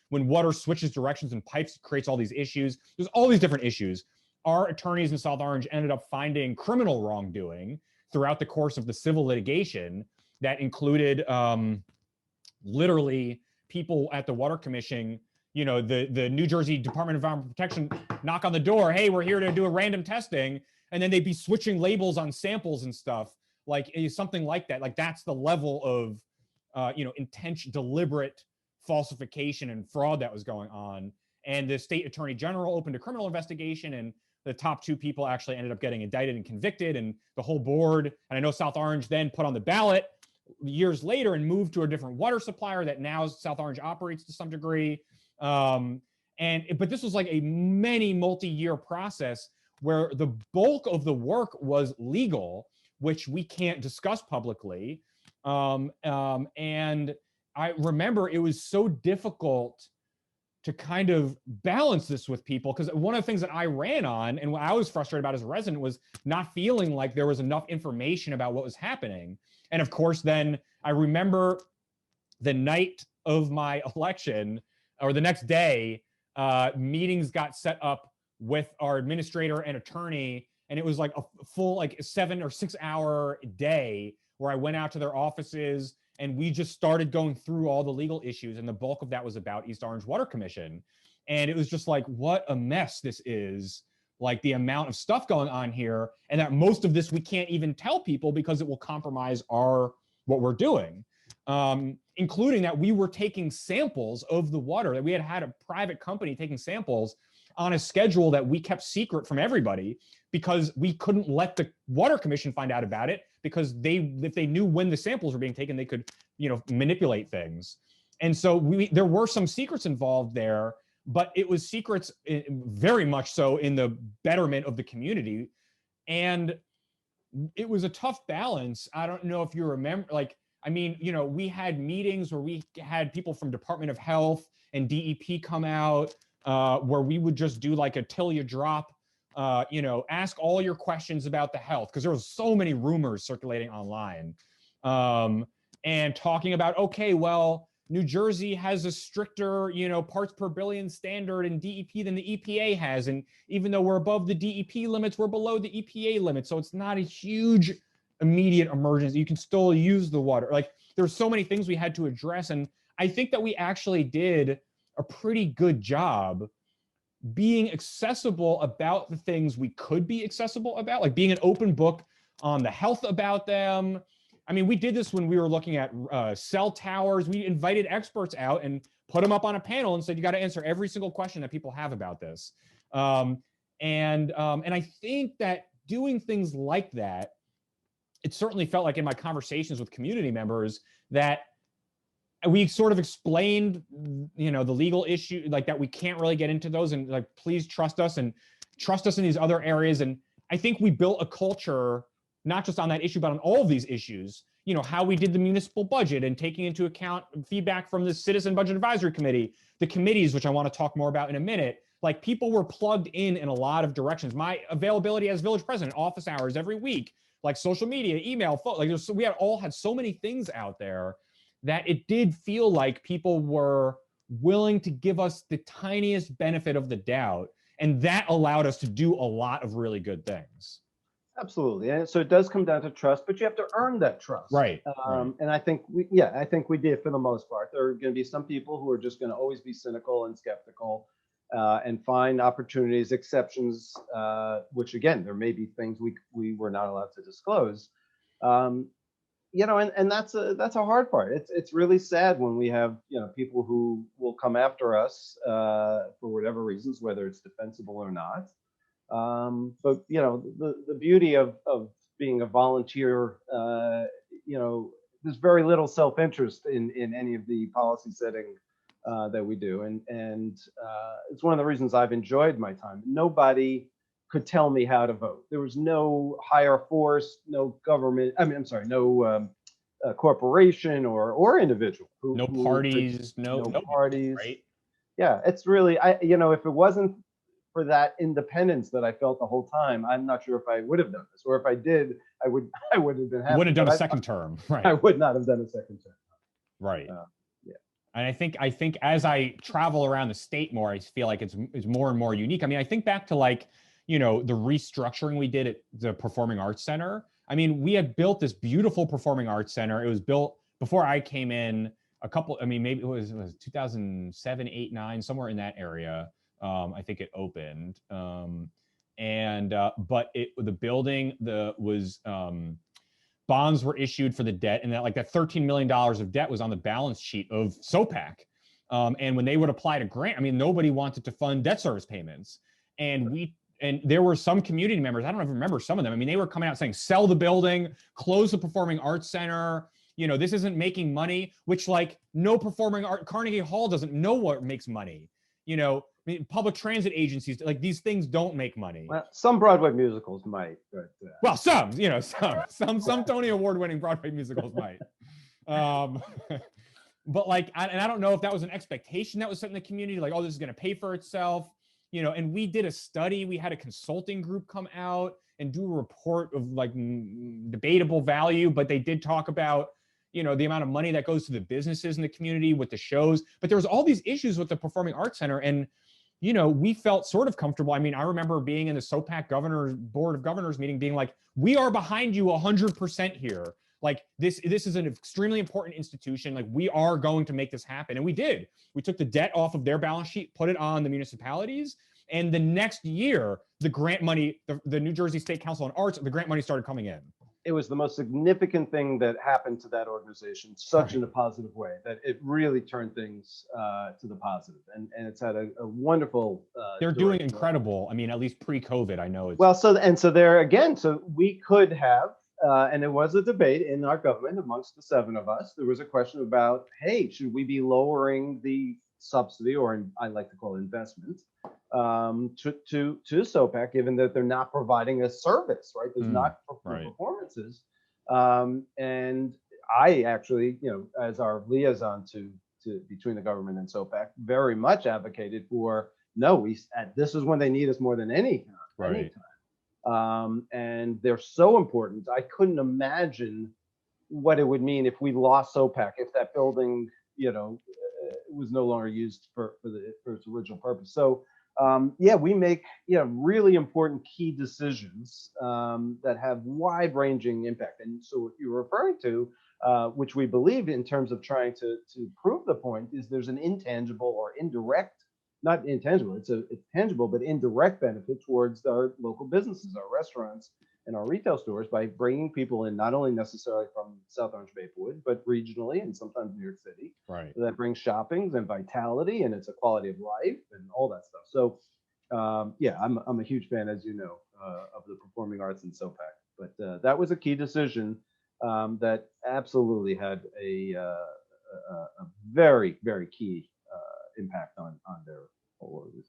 when water switches directions in pipes, it creates all these issues. There's all these different issues. Our attorneys in South Orange ended up finding criminal wrongdoing throughout the course of the civil litigation that included literally people at the Water Commission, the New Jersey Department of Environmental Protection knock on the door, hey, we're here to do a random testing. And then they'd be switching labels on samples and stuff, like something like that. Like that's the level of, deliberate falsification and fraud that was going on. And the state attorney general opened a criminal investigation, and the top 2 people actually ended up getting indicted and convicted, and the whole board. And I know South Orange then put on the ballot years later and moved to a different water supplier that now South Orange operates to some degree. But this was like a many multi-year process where the bulk of the work was legal, which we can't discuss publicly. And I remember it was so difficult to kind of balance this with people, because one of the things that I ran on and what I was frustrated about as a resident was not feeling like there was enough information about what was happening. And of course, then I remember the night of my election, or the next day, meetings got set up with our administrator and attorney, and it was like a full like 7 or 6 hour day where I went out to their offices and we just started going through all the legal issues, and the bulk of that was about East Orange Water Commission. And it was just like, what a mess this is, like the amount of stuff going on here, and that most of this we can't even tell people because it will compromise what we're doing. Including that we were taking samples of the water, that we had a private company taking samples on a schedule that we kept secret from everybody because we couldn't let the Water Commission find out about it, because if they knew when the samples were being taken, they could, manipulate things. And so there were some secrets involved there, but it was secrets very much so in the betterment of the community. And it was a tough balance. I don't know if you remember, we had meetings where we had people from Department of Health and DEP come out, where we would just do like a till you drop, ask all your questions about the health, because there was so many rumors circulating online, and talking about, okay, well, New Jersey has a stricter, parts per billion standard in DEP than the EPA has. And even though we're above the DEP limits, we're below the EPA limits. So it's not a huge immediate emergency. You can still use the water. Like, there's so many things we had to address. And I think that we actually did a pretty good job being accessible about the things we could be accessible about, like being an open book on the health about them. I mean, we did this when we were looking at cell towers. We invited experts out and put them up on a panel and said, you got to answer every single question that people have about this. And I think that doing things like that, it certainly felt like in my conversations with community members that we sort of explained, the legal issue, like that we can't really get into those, and like, please trust us and trust us in these other areas. And I think we built a culture, not just on that issue, but on all of these issues, how we did the municipal budget and taking into account feedback from the Citizen Budget Advisory Committee, the committees, which I want to talk more about in a minute. Like, people were plugged in a lot of directions. My availability as village president, office hours every week, like social media, email, phone, like we all had so many things out there that it did feel like people were willing to give us the tiniest benefit of the doubt. And that allowed us to do a lot of really good things. Absolutely. And so it does come down to trust, but you have to earn that trust. Right. And I think we did for the most part. There are going to be some people who are just going to always be cynical and skeptical, and find opportunities, exceptions, which again, there may be things we were not allowed to disclose. And that's a hard part. It's really sad when we have, people who will come after us for whatever reasons, whether it's defensible or not. But the beauty of being a volunteer, there's very little self-interest in any of the policy setting that we do, and it's one of the reasons I've enjoyed my time. Nobody could tell me how to vote. There was no higher force, no government. No corporation or individual. No parties. Right? Yeah, it's really, if it wasn't for that independence that I felt the whole time, I'm not sure if I would have done this, or if I did, I would have been happy. Would have done a second term, right? I would not have done a second term, right? And I think as I travel around the state more, I feel like it's more and more unique. I mean, I think back to the restructuring we did at the Performing Arts Center. I mean, we had built this beautiful Performing Arts Center. It was built before I came in. Maybe it was 2007, 8, 9, somewhere in that area. I think it opened. But the building was bonds were issued for the debt, and that $13 million of debt was on the balance sheet of SOPAC. And when they would apply to grant, nobody wanted to fund debt service payments. And there were some community members, I don't even remember some of them. They were coming out saying, sell the building, close the Performing Arts Center. This isn't making money, which no performing art, Carnegie Hall doesn't know what makes money. public transit agencies, like these things don't make money. Well, some Broadway musicals might, but well, some Tony Award winning Broadway musicals might. But like, I don't know if that was an expectation that was set in the community, like, oh, this is going to pay for itself, and we did a study. We had a consulting group come out and do a report of like debatable value, but they did talk about, the amount of money that goes to the businesses in the community with the shows. But there was all these issues with the Performing Arts Center. And, we felt sort of comfortable. I mean, I remember being in the SOPAC Board of Governors meeting being like, we are behind you 100% here. Like this is an extremely important institution. Like we are going to make this happen. And we did. We took the debt off of their balance sheet, put it on the municipalities. And the next year, the grant money, the New Jersey State Council on Arts, the grant money started coming in. It was the most significant thing that happened to that organization, such in a positive way, that it really turned things to the positive. And it's had a wonderful. They're doing incredible. I mean, at least pre-COVID, I know. Well, so there again, so we could have, and there was a debate in our government amongst the 7 of us. There was a question about, hey, should we be lowering the subsidy, or I like to call it investment, to SOPAC, given that they're not providing a service, right? There's not performances. And I actually, as our liaison to between the government and SOPAC, very much advocated for, no, this is when they need us more than any time. And they're so important. I couldn't imagine what it would mean if we lost SOPAC, if that building, was no longer used for its original purpose. So we make really important key decisions that have wide-ranging impact. And so what you're referring to, which we believe in terms of trying to prove the point, is there's an intangible or indirect, not intangible, it's tangible, but indirect benefit towards our local businesses, our restaurants, and our retail stores by bringing people in, not only necessarily from South Orange Maplewood, but regionally and sometimes New York City. Right. That brings shopping and vitality, and it's a quality of life and all that stuff. So, I'm a huge fan, as you know, of the performing arts in SOPAC. But that was a key decision that absolutely had a very, very key impact on their.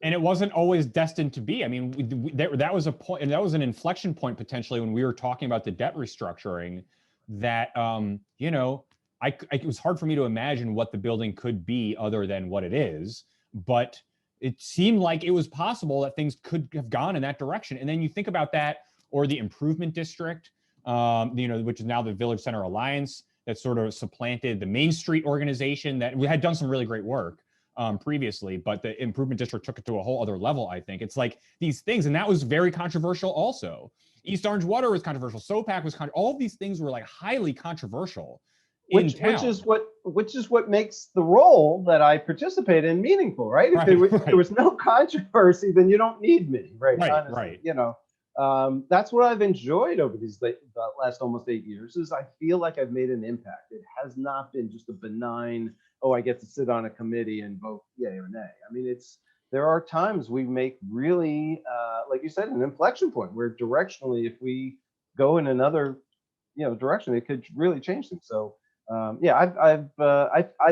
And it wasn't always destined to be. I mean, that was a point, and that was an inflection point potentially when we were talking about the debt restructuring. That it was hard for me to imagine what the building could be other than what it is. But it seemed like it was possible that things could have gone in that direction. And then you think about that, or the Improvement District, which is now the Village Center Alliance, that sort of supplanted the Main Street organization that we had done some really great work previously, but the Improvement District took it to a whole other level. I think it's like these things, and that was very controversial. Also, East Orange Water was controversial. SOPAC was all of these things were like highly controversial. Which is what makes the role that I participate in meaningful, right? If there was no controversy, then you don't need me, right? Honestly, that's what I've enjoyed over these last almost 8 years. Is I feel like I've made an impact. It has not been just a benign, I get to sit on a committee and vote yay or nay. I mean, there are times we make really, like you said, an inflection point where directionally, if we go in another, direction, it could really change things. So, I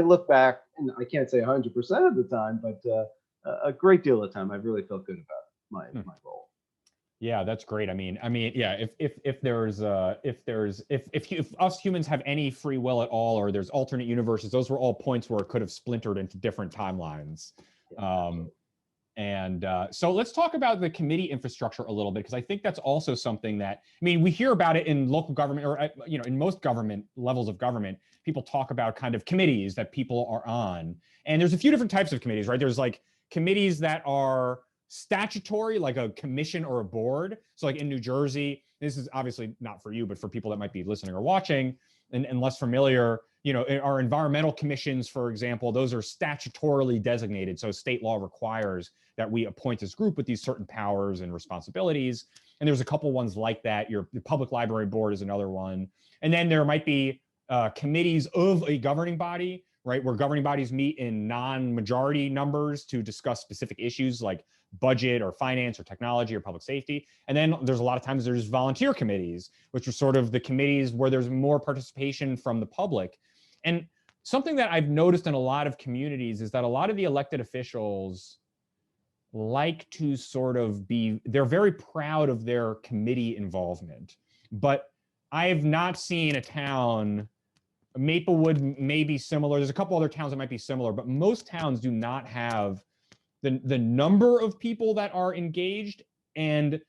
look back, and I can't say 100% of the time, but a great deal of the time, I've really felt good about my role. Yeah, that's great. I mean, yeah. If us humans have any free will at all, or there's alternate universes, those were all points where it could have splintered into different timelines. So let's talk about the committee infrastructure a little bit, because I think that's also something that, we hear about it in local government, or in most government levels of government. People talk about kind of committees that people are on, and there's a few different types of committees, right? There's like committees that are statutory, like a commission or a board. So like in New Jersey, this is obviously not for you, but for people that might be listening or watching and less familiar, our environmental commissions, for example, those are statutorily designated. So state law requires that we appoint this group with these certain powers and responsibilities. And there's a couple ones like that. Your public library board is another one. And then there might be committees of a governing body, right? Where governing bodies meet in non-majority numbers to discuss specific issues like budget or finance or technology or public safety. And then there's a lot of times there's volunteer committees, which are sort of the committees where there's more participation from the public. And something that I've noticed in a lot of communities is that a lot of the elected officials like to sort of they're very proud of their committee involvement, but I have not seen a town, Maplewood may be similar. There's a couple other towns that might be similar, but most towns do not have the number of people that are engaged, and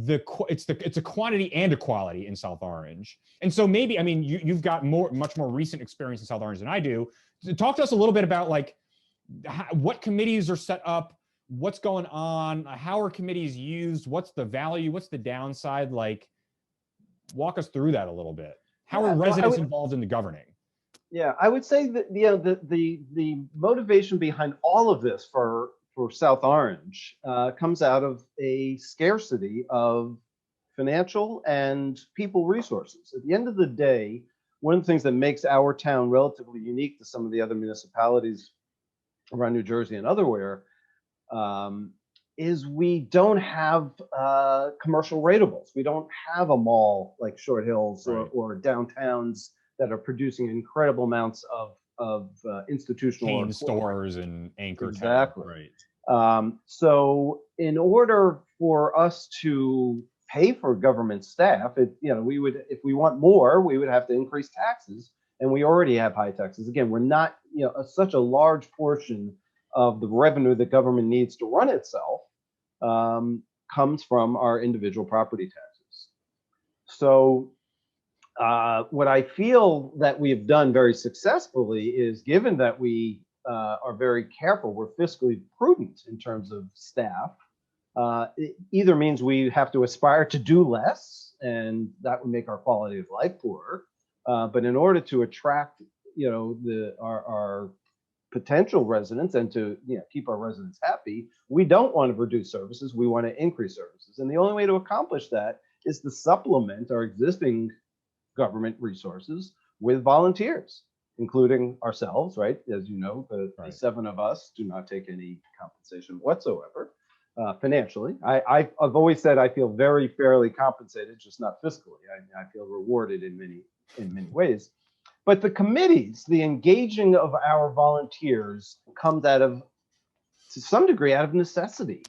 it's a quantity and a quality in South Orange. And so maybe, I mean, you've got much more recent experience in South Orange than I do. Talk to us a little bit about like what committees are set up, what's going on, how are committees used, what's the value, what's the downside, like walk us through that a little bit. How are residents involved in the governing? Yeah, I would say that the motivation behind all of this for South Orange comes out of a scarcity of financial and people resources. At the end of the day, one of the things that makes our town relatively unique to some of the other municipalities around New Jersey and otherwhere is we don't have commercial ratables. We don't have a mall like Short Hills or downtowns that are producing incredible amounts of institutional chain stores and anchor exactly towns. Right. So in order for us to pay for government staff, we would, if we want more, we would have to increase taxes, and we already have high taxes. Again, we're not, such a large portion of the revenue that government needs to run itself comes from our individual property taxes. So what I feel that we have done very successfully is, given that we are very careful, we're fiscally prudent in terms of staff, it either means we have to aspire to do less, and that would make our quality of life poorer. But in order to attract, our potential residents and to keep our residents happy, we don't want to reduce services. We want to increase services, and the only way to accomplish that is to supplement our existing government resources with volunteers, including ourselves, right? As you know, the 7 of us do not take any compensation whatsoever financially. I've always said I feel very fairly compensated, just not fiscally. I feel rewarded in many ways. But the committees, the engaging of our volunteers comes to some degree, out of necessity.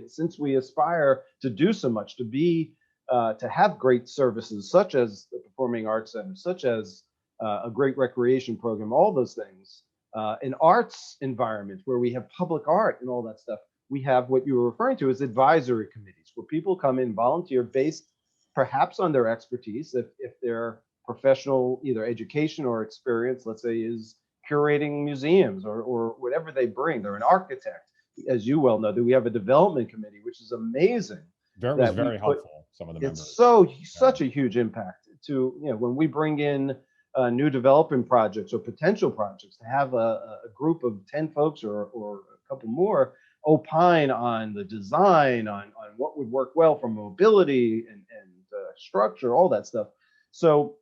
Since we aspire to do so much, to have great services such as the Performing Arts Center, such as a great recreation program, all those things, an arts environment where we have public art and all that stuff. We have what you were referring to as advisory committees, where people come in, volunteer based perhaps on their expertise. If their professional either education or experience, let's say, is curating museums or whatever they bring, they're an architect. As you well know, that we have a development committee, which is amazing. That was very helpful. Some of the members. It's such a huge impact to, when we bring in new development projects or potential projects, to have a group of 10 folks or a couple more opine on the design, on what would work well for mobility and structure, all that stuff. So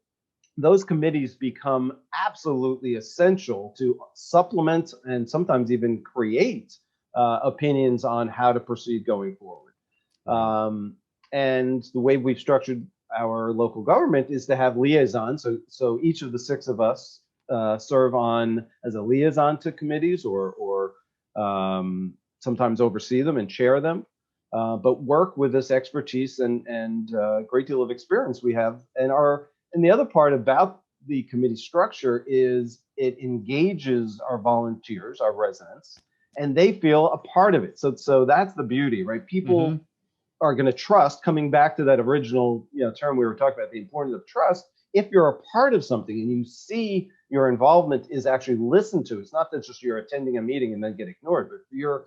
those committees become absolutely essential to supplement and sometimes even create opinions on how to proceed going forward. And the way we've structured our local government is to have liaisons. So each of the 6 of us serve on as a liaison to committees, or sometimes oversee them and chair them, but work with this expertise and a great deal of experience we have. And the other part about the committee structure is it engages our volunteers, our residents, and they feel a part of it. So that's the beauty, right? People are going to trust, coming back to that original term we were talking about, the importance of trust. If you're a part of something and you see your involvement is actually listened to, it's not that just you're attending a meeting and then get ignored, but your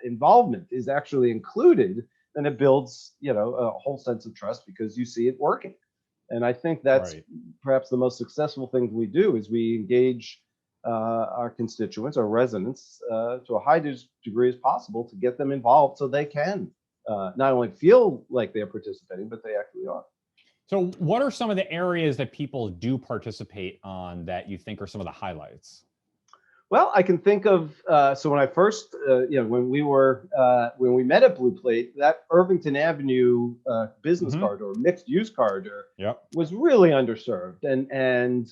involvement is actually included, then it builds a whole sense of trust because you see it working. And I think that's perhaps the most successful thing we do, is we engage our constituents, our residents, to a high degree as possible, to get them involved so they can not only feel like they're participating, but they actually are. So what are some of the areas that people do participate on that you think are some of the highlights? Well, I can think of, so when I first, when we met at Blue Plate, that Irvington Avenue business corridor, mixed use corridor, was really underserved. And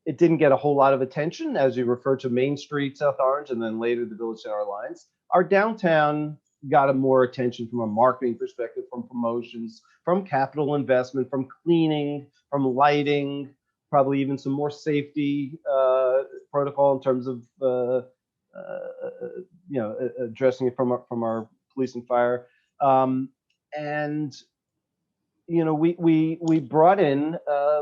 it didn't get a whole lot of attention, as you refer to Main Street, South Orange, and then later the Village Center Alliance. Our downtown got a more attention from a marketing perspective, from promotions, from capital investment, from cleaning, from lighting, probably even some more safety protocol in terms of addressing it from our police and fire. And we brought in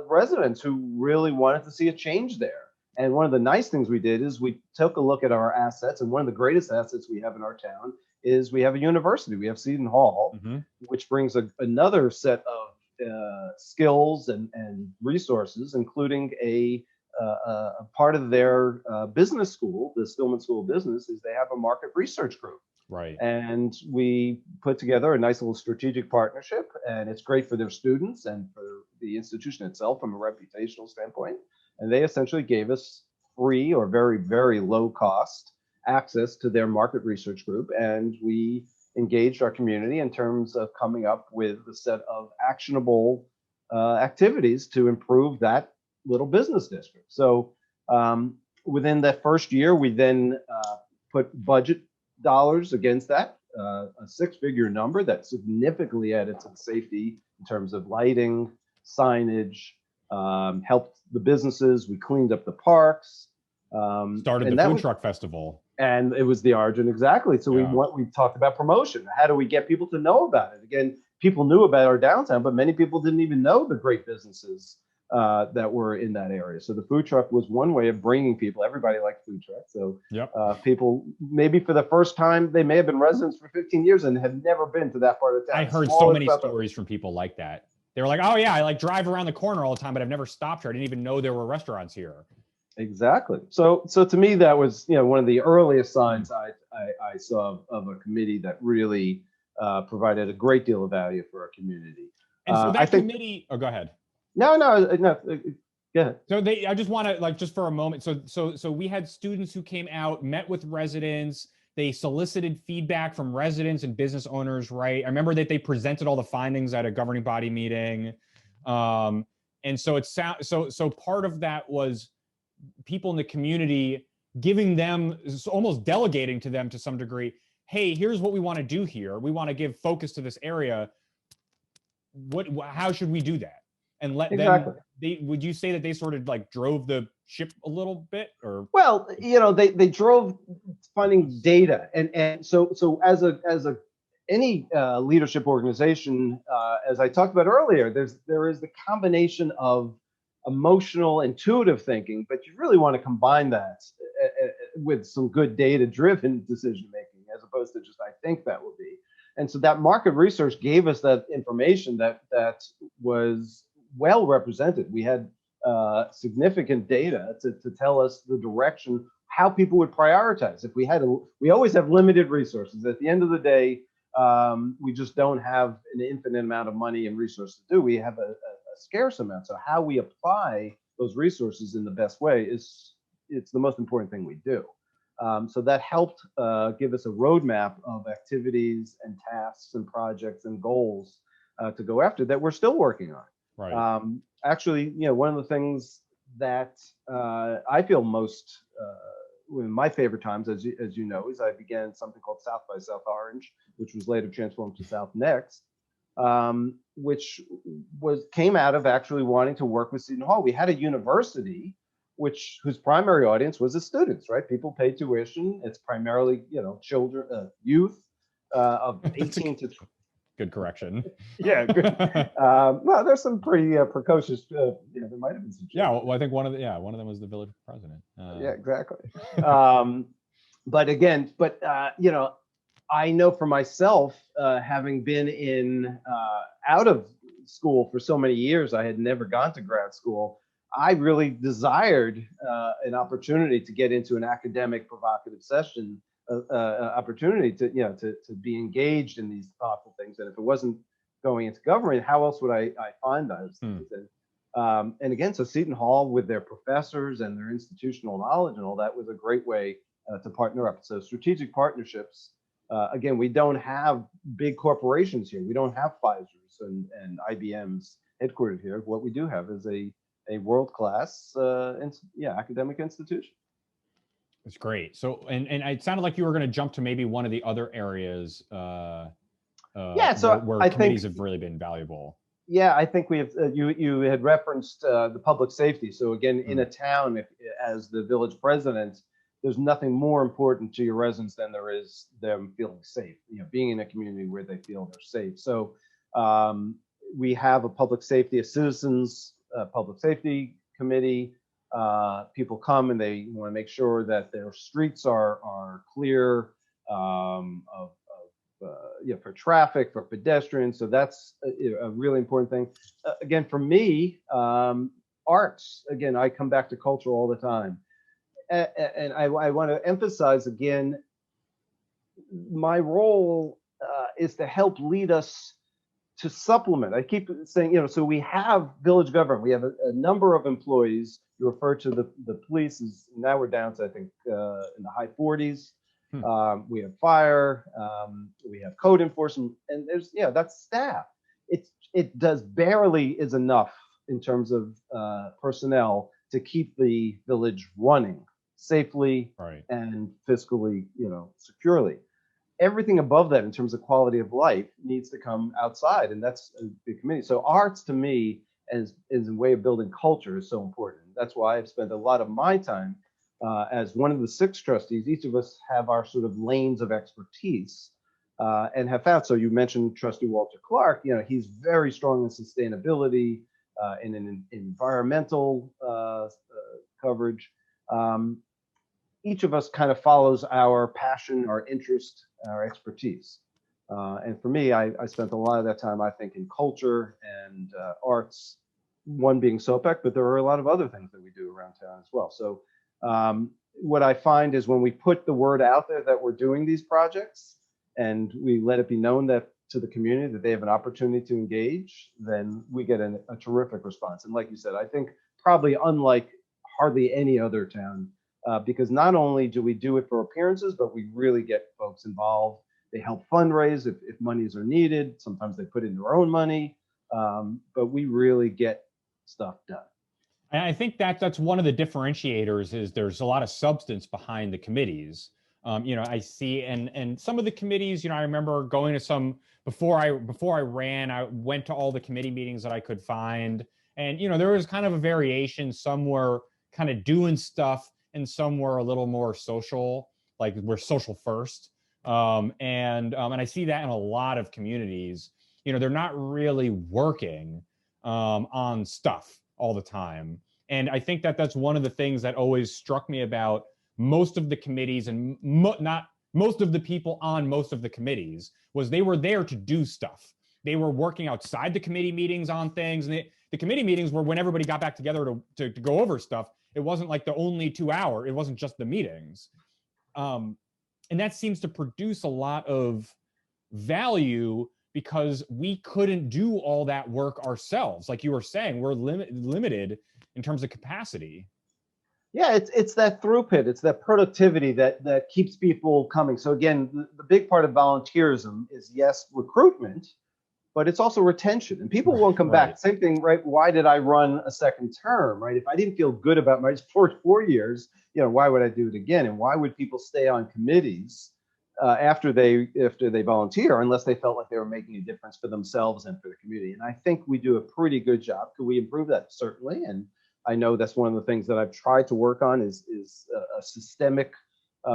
residents who really wanted to see a change there. And one of the nice things we did is we took a look at our assets, and one of the greatest assets we have in our town is we have a university. We have Seton Hall, which brings another set of skills and resources, including a part of their business school, the Stillman School of Business, is they have a market research group. Right. And we put together a nice little strategic partnership, and it's great for their students and for the institution itself from a reputational standpoint. And they essentially gave us free or very, very low cost access to their market research group. And we engaged our community in terms of coming up with a set of actionable activities to improve that little business district. So within that first year, we then put budget dollars against that, a six-figure number that significantly added to the safety in terms of lighting, signage, helped the businesses. We cleaned up the parks. Started the food truck festival. And it was the origin, exactly. So we talked about promotion. How do we get people to know about it? Again, people knew about our downtown, but many people didn't even know the great businesses that were in that area. So the food truck was one way of bringing people. Everybody liked food trucks. So people, maybe for the first time, they may have been residents for 15 years and have never been to that part of town. I heard so many stories from people like that. They were like, oh yeah, I like drive around the corner all the time, but I've never stopped here. I didn't even know there were restaurants here. Exactly. So to me, that was, one of the earliest signs I saw of a committee that really provided a great deal of value for our community. And so that committee, go ahead. No. Go ahead. So I just want to just for a moment. So we had students who came out, met with residents. They solicited feedback from residents and business owners, right? I remember that they presented all the findings at a governing body meeting. And so so part of that was people in the community giving them, almost delegating to them to some degree, hey, here's what we want to do here. We want to give focus to this area. How should we do that? And let them, would you say that they sort of drove the ship a little bit, or? Well, they drove finding data. And so as any leadership organization, as I talked about earlier, there is the combination of emotional, intuitive thinking, but you really want to combine that with some good data-driven decision making, as opposed to just I think that will be. And so that market research gave us that information that was well represented. We had significant data to tell us the direction, how people would prioritize. If we always have limited resources. At the end of the day, we just don't have an infinite amount of money and resources to do. We have a scarce amount. So how we apply those resources in the best way it's the most important thing we do. So that helped give us a roadmap of activities and tasks and projects and goals to go after that we're still working on. Right. Actually, one of the things that I feel most, one of my favorite times, as you know, is I began something called South by South Orange, which was later transformed to Southnext, which came out of actually wanting to work with Seton Hall. We had a university whose primary audience was the students, right? People pay tuition. It's primarily, children, youth of 18 to. Good correction. Yeah. Good. Well, there's some pretty precocious. There might have been some. Yeah. Well, I think one of them was the village president. Yeah, exactly. But I know for myself, having been out of school for so many years, I had never gone to grad school. I really desired an opportunity to get into an academic provocative session, opportunity to be engaged in these thoughtful things. And if it wasn't going into government, how else would I find those things? And again, so Seton Hall, with their professors and their institutional knowledge and all that, was a great way to partner up. So strategic partnerships. Again, we don't have big corporations here. We don't have Pfizer's and IBM's headquartered here. What we do have is a a world-class academic institution. That's great. So, and it sounded like you were going to jump to maybe one of the other areas where committees have really been valuable. Yeah, I think we have. You had referenced the public safety. So again, in a town, as the village president, there's nothing more important to your residents than there is them feeling safe. Being in a community where they feel they're safe. So we have a public safety, a citizens public safety committee. People come and they want to make sure that their streets are clear for traffic, for pedestrians. So that's a really important thing. Again, for me, arts. Again, I come back to culture all the time, and I want to emphasize again, my role is to help lead us to supplement. I keep saying, so we have village government. We have a number of employees. You refer to the police as now we're down to, I think, in the high 40s. We have fire, we have code enforcement, and there's, that's staff. It does barely is enough in terms of personnel to keep the village running safely and fiscally, securely. Everything above that in terms of quality of life needs to come outside, and that's a big committee. So arts, to me, is a way of building culture, is so important. That's why I've spent a lot of my time as one of the 6 trustees. Each of us have our sort of lanes of expertise, and have found. So you mentioned Trustee Walter Clark. He's very strong in sustainability, in an environmental coverage. Each of us kind of follows our passion, our interest, our expertise. And for me, I spent a lot of that time, I think, in culture and arts, one being SOPEC, but there are a lot of other things that we do around town as well. So what I find is when we put the word out there that we're doing these projects and we let it be known that to the community that they have an opportunity to engage, then we get a terrific response. And like you said, I think probably unlike hardly any other town, because not only do we do it for appearances, but we really get folks involved. They help fundraise if monies are needed. Sometimes they put in their own money, but we really get stuff done. And I think that's one of the differentiators is there's a lot of substance behind the committees. I see, and some of the committees, I remember going to some before I ran, I went to all the committee meetings that I could find, and there was kind of a variation. Some were kind of doing stuff, and some were a little more social, like we're social first. And I see that in a lot of communities. They're not really working on stuff all the time. And I think that's one of the things that always struck me about most of the committees and not most of the people on most of the committees was they were there to do stuff. They were working outside the committee meetings on things. And the committee meetings were when everybody got back together to go over stuff. It wasn't like the only 2 hour. It wasn't just the meetings. And that seems to produce a lot of value because we couldn't do all that work ourselves. Like you were saying, we're limited in terms of capacity. Yeah, it's that throughput, it's that productivity that keeps people coming. So again, the big part of volunteerism is, yes, recruitment, but it's also retention. And people won't come back. Same thing, right? Why did I run a second term, right? If I didn't feel good about my first 4 years, why would I do it again? And why would people stay on committees after they volunteer, unless they felt like they were making a difference for themselves and for the community? And I think we do a pretty good job. Could we improve that? Certainly. And I know that's one of the things that I've tried to work on is a systemic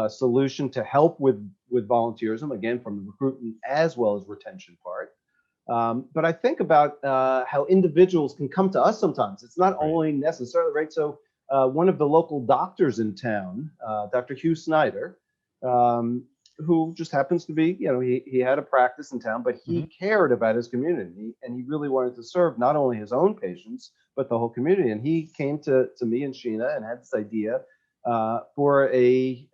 solution to help with volunteerism, again, from the recruitment as well as retention part. But I think about how individuals can come to us sometimes. It's not only necessarily, right? So one of the local doctors in town, Dr. Hugh Snyder, who just happens to be, he had a practice in town, but he cared about his community and he really wanted to serve not only his own patients, but the whole community. And he came to me and Sheena and had this idea for a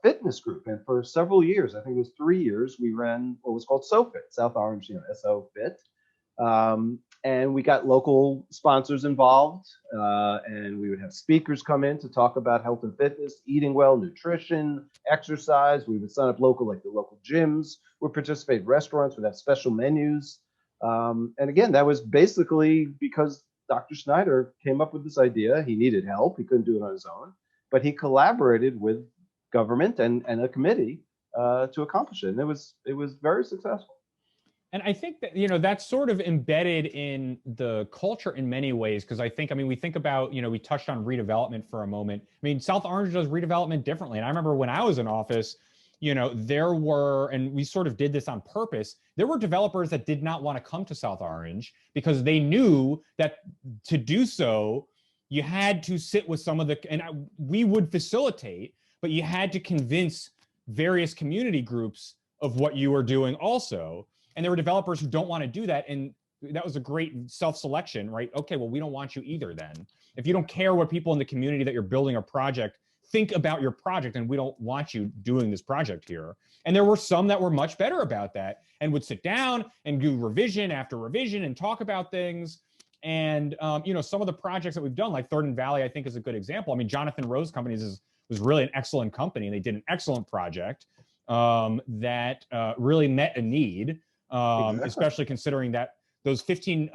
fitness group. And for several years, I think it was 3 years, we ran what was called SoFit, South Orange, SO Fit. And we got local sponsors involved, and we would have speakers come in to talk about health and fitness, eating well, nutrition, exercise. We would sign up the local gyms would participate, restaurants would have special menus. And again, that was basically because Dr. Snyder came up with this idea. He needed help. He couldn't do it on his own, but he collaborated with government and a committee to accomplish it. And it was very successful. And I think that, that's sort of embedded in the culture in many ways, because we think about, we touched on redevelopment for a moment. I mean, South Orange does redevelopment differently. And I remember when I was in office, there were, and we sort of did this on purpose, there were developers that did not want to come to South Orange because they knew that to do so, you had to sit with some of we would facilitate, but you had to convince various community groups of what you were doing also. And there were developers who don't want to do that. And that was a great self-selection, right? Okay, well, we don't want you either then. If you don't care what people in the community that you're building a project think about your project, and we don't want you doing this project here. And there were some that were much better about that and would sit down and do revision after revision and talk about things. And, some of the projects that we've done, like Third and Valley, I think is a good example. I mean, Jonathan Rose Companies was really an excellent company, and they did an excellent project that really met a need. Exactly. Especially considering that those 15,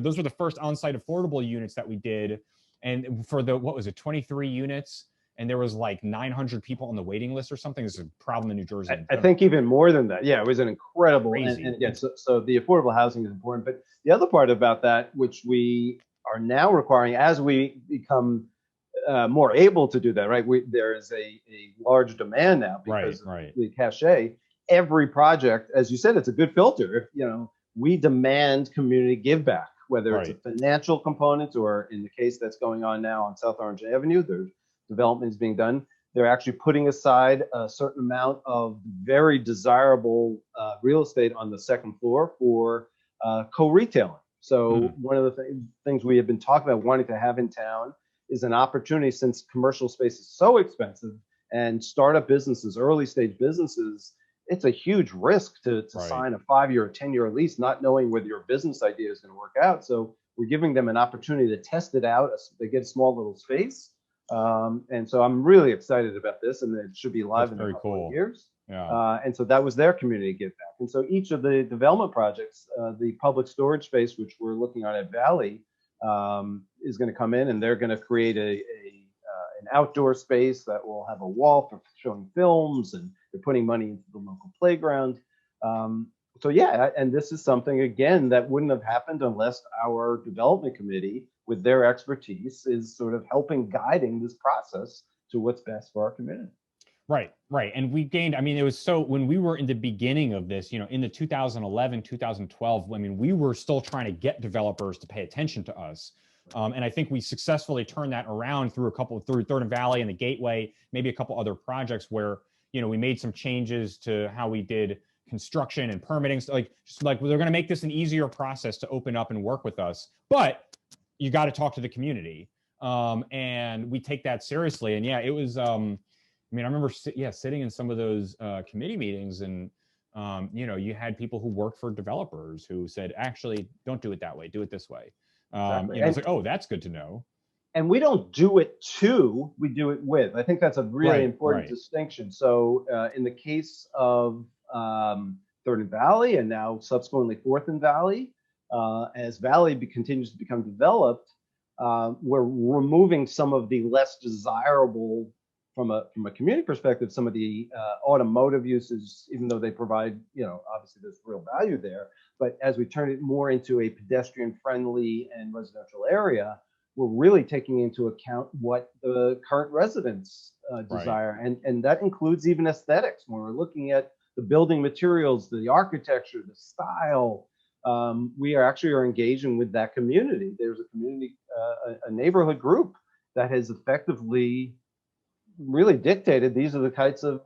those were the first on-site affordable units that we did. And for 23 units, and there was like 900 people on the waiting list or something. This is a problem in New Jersey. I think even more than that. Yeah, it was an incredible, and again, so the affordable housing is important. But the other part about that, which we are now requiring as we become more able to do that, right? There is a large demand now because of the cachet. Every project, as you said, it's a good filter. If we demand community give back, whether it's a financial component or in the case that's going on now on South Orange Avenue, there's development is being done. They're actually putting aside a certain amount of very desirable real estate on the second floor for co-retailing. So one of the things we have been talking about wanting to have in town is an opportunity, since commercial space is so expensive and startup businesses, early stage businesses, it's a huge risk to sign a 5-year or 10-year lease, not knowing whether your business idea is going to work out. So we're giving them an opportunity to test it out. They get a small little space. And so I'm really excited about this, and it should be live in a couple of years. Yeah. And so that was their community give back. And so each of the development projects, the public storage space, which we're looking at Valley, is going to come in, and they're going to create an outdoor space that will have a wall for showing films, and they're putting money into the local playground. So yeah, and this is something, again, that wouldn't have happened unless our development committee, with their expertise, is sort of guiding this process to what's best for our community. Right. And we gained, it was when we were in the beginning of this, in the 2011, 2012, we were still trying to get developers to pay attention to us. And I think we successfully turned that around through Third and Valley and the Gateway, maybe a couple other projects where, we made some changes to how we did construction and permitting. So they're going to make this an easier process to open up and work with us, but you got to talk to the community. And we take that seriously. And yeah, it was, I remember sitting in some of those committee meetings, and you had people who worked for developers who said, actually, don't do it that way, do it this way. Exactly. It's like, oh, that's good to know. And we don't do it to, we do it with. I think that's a really important distinction. So in the case of Third and Valley, and now subsequently Fourth and Valley, as Valley continues to become developed, we're removing some of the less desirable, from a community perspective, some of the automotive uses, even though they provide, obviously there's real value there. But as we turn it more into a pedestrian-friendly and residential area, we're really taking into account what the current residents desire. And that includes even aesthetics. When we're looking at the building materials, the architecture, the style, we are engaging with that community. There's a community, a neighborhood group that has effectively really dictated these are the types of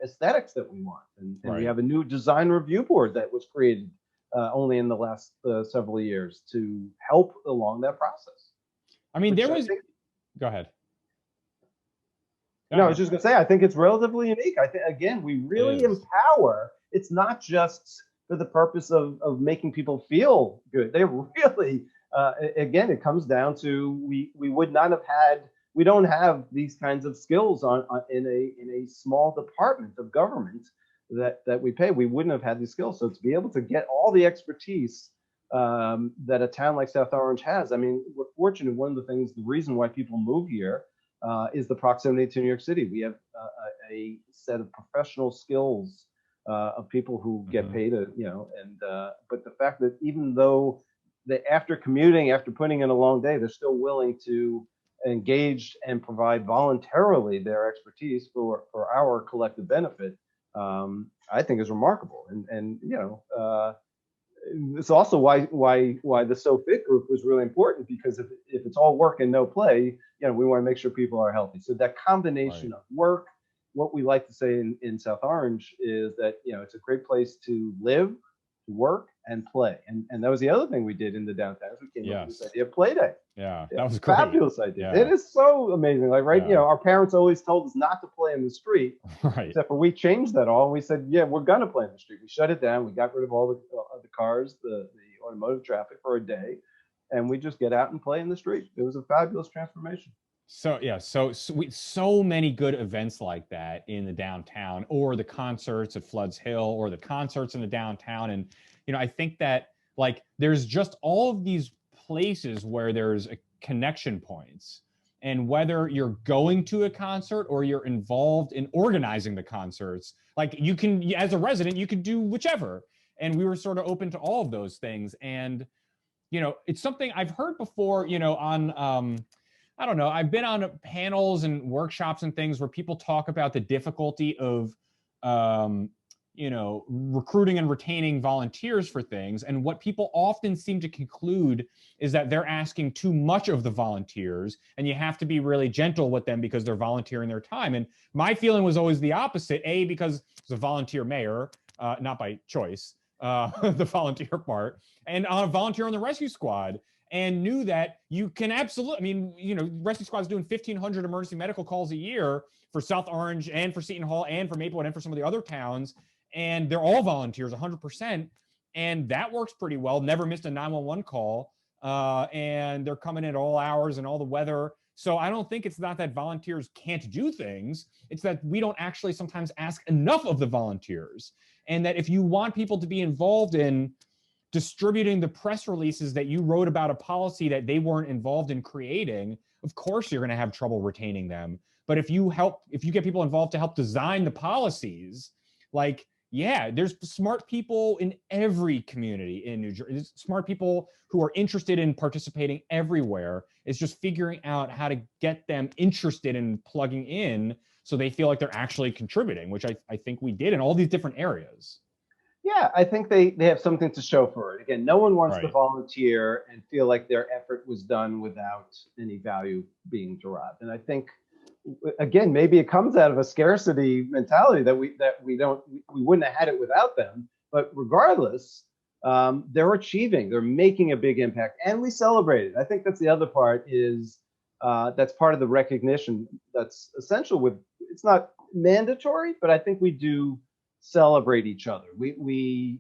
aesthetics that we want. And we have a new design review board that was created only in the last several years to help along that process. Go ahead. No, I was just going to say, I think it's relatively unique. I think, again, we really empower. It's not just for the purpose of making people feel good. They really, again, it comes down to we would not have had, we don't have these kinds of skills in a small department of government that we pay. We wouldn't have had these skills. So to be able to get all the expertise that a town like South Orange has. I mean, we're fortunate. One of the things, the reason why people move here is the proximity to New York City. We have a set of professional skills of people who get paid, but the fact that even though after commuting, after putting in a long day, they're still willing to engage and provide voluntarily their expertise for our collective benefit, I think is remarkable. And it's also why the So Fit group was really important, because if it's all work and no play, we want to make sure people are healthy. So that combination of work, what we like to say in South Orange is that it's a great place to live, to work, and play. And that was the other thing we did in the downtown. We came up with this idea of play day. Yeah, that was great. Fabulous idea. Yeah. It is so amazing. Like, right, our parents always told us not to play in the street. Right. Except for we changed that all. We said, yeah, we're gonna play in the street. We shut it down. We got rid of all the cars, the automotive traffic for a day, and we just get out and play in the street. It was a fabulous transformation. So yeah, so many good events like that in the downtown, or the concerts at Flood's Hill, or the concerts in the downtown. And I think that, like, there's just all of these places where there's a connection points, and whether you're going to a concert or you're involved in organizing the concerts, like, you can, as a resident, you can do whichever. And we were sort of open to all of those things. And it's something I've heard before, on I don't know, I've been on panels and workshops and things where people talk about the difficulty of, recruiting and retaining volunteers for things. And what people often seem to conclude is that they're asking too much of the volunteers, and you have to be really gentle with them because they're volunteering their time. And my feeling was always the opposite, because it's a volunteer mayor, not by choice, the volunteer part, and a volunteer on the rescue squad. And knew that you can absolutely, rescue squad's doing 1,500 emergency medical calls a year for South Orange and for Seton Hall and for Maplewood and for some of the other towns. And they're all volunteers, 100%. And that works pretty well. Never missed a 911 call. And they're coming in at all hours and all the weather. So I don't think it's not that volunteers can't do things. It's that we don't actually sometimes ask enough of the volunteers. And that if you want people to be involved in distributing the press releases that you wrote about a policy that they weren't involved in creating, of course you're going to have trouble retaining them. But if you get people involved to help design the policies, like, there's smart people in every community in New Jersey. There's smart people who are interested in participating everywhere. It's just figuring out how to get them interested in plugging in so they feel like they're actually contributing, which I think we did in all these different areas. Yeah, I think they have something to show for it. Again, no one wants to volunteer and feel like their effort was done without any value being derived. And I think, again, maybe it comes out of a scarcity mentality that we wouldn't have had it without them. But regardless, they're making a big impact, and we celebrate it. I think that's the other part, is that's part of the recognition that's essential. It's not mandatory, but I think we do celebrate each other. We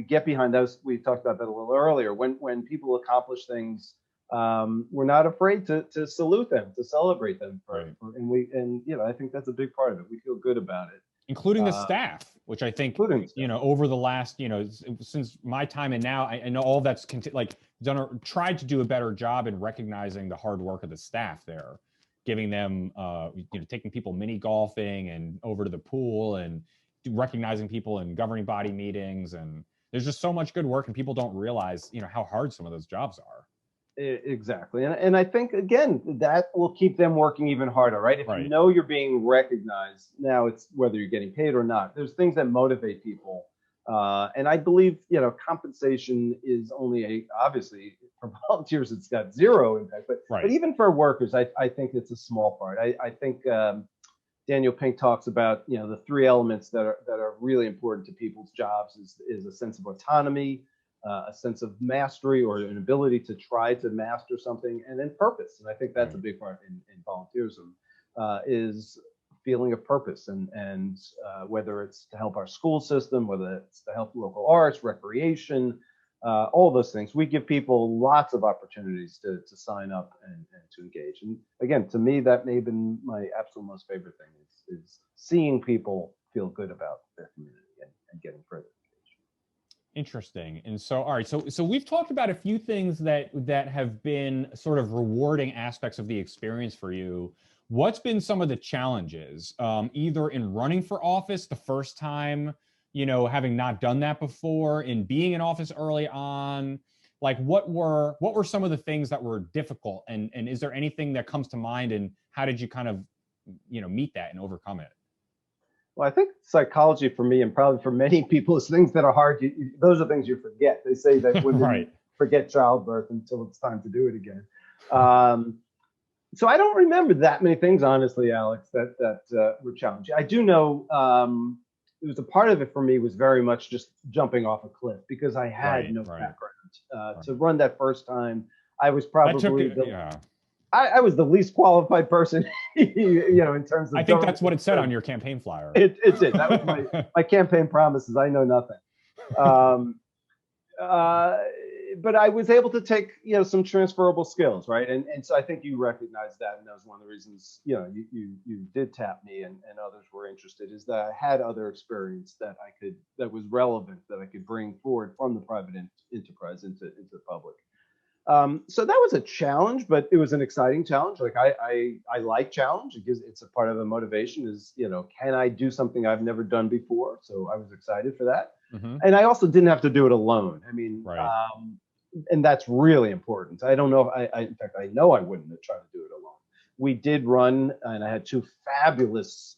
get behind those. We talked about that a little earlier. When people accomplish things, we're not afraid to salute them, to celebrate them. I think that's a big part of it. We feel good about it, including the staff, which I think over the last since my time and now, I know all that's tried to do a better job in recognizing the hard work of the staff there, giving them taking people mini golfing and over to the pool, and recognizing people in governing body meetings. And there's just so much good work, and people don't realize how hard some of those jobs are. Exactly. And I think, again, that will keep them working even harder, right? If you know you're being recognized, now it's whether you're getting paid or not. There's things that motivate people. And I believe, compensation is obviously for volunteers, it's got zero impact, but even for workers, I think it's a small part. I think Daniel Pink talks about, the three elements that are really important to people's jobs is a sense of autonomy, a sense of mastery, or an ability to try to master something, and then purpose. And I think that's a big part in volunteerism, is feeling of purpose, and whether it's to help our school system, whether it's to help local arts, recreation, all those things. We give people lots of opportunities to sign up and to engage. And again, to me, that may have been my absolute most favorite thing, is seeing people feel good about their community and getting further engaged. Interesting. And so, all right. So we've talked about a few things that have been sort of rewarding aspects of the experience for you. What's been some of the challenges, either in running for office the first time, having not done that before, in being in office early on? Like, what were some of the things that were difficult, and is there anything that comes to mind, and how did you kind of, meet that and overcome it? Well, I think psychology for me, and probably for many people, is things that are hard. Those are things you forget. They say that women Right. forget childbirth until it's time to do it again. So I don't remember that many things, honestly, Alex, that were challenging. I do know it was a part of it for me was very much just jumping off a cliff because I had no background. To run that first time, I was probably I was the least qualified person, in terms of. I think that's what it said on your campaign flyer. It did. That was my campaign promises. I know nothing. But I was able to take, some transferable skills, right? And so I think you recognize that, and that was one of the reasons, you did tap me, and others were interested, is that I had other experience that was relevant, that I could bring forward from the private enterprise into the public. So that was a challenge, but it was an exciting challenge. Like I like challenge because it's a part of the motivation is, can I do something I've never done before? So I was excited for that. Mm-hmm. And I also didn't have to do it alone. I mean, and that's really important. I don't know if in fact, I know I wouldn't have tried to do it alone. We did run, and I had two fabulous,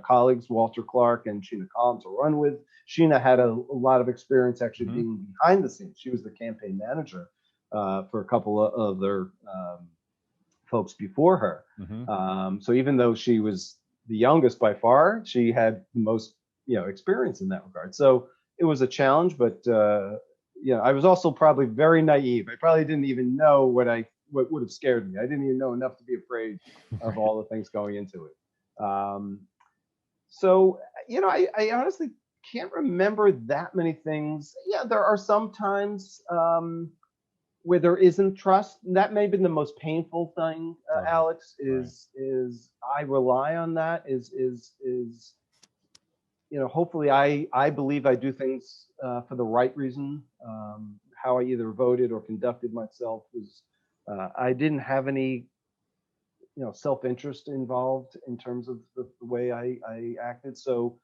colleagues, Walter Clark and Sheena Collins, to run with. Sheena had a lot of experience actually being behind the scenes. She was the campaign manager for a couple of other folks before her. Mm-hmm. So even though she was the youngest by far, she had the most, experience in that regard. So it was a challenge, but I was also probably very naive. I probably didn't even know what would have scared me. I didn't even know enough to be afraid of all the things going into it. So, I honestly can't remember that many things. Yeah, there are some times where there isn't trust. And that may have been the most painful thing, Alex, is I rely on that, is hopefully I believe I do things for the right reason. How I either voted or conducted myself was, I didn't have any self-interest involved in terms of the way I acted. So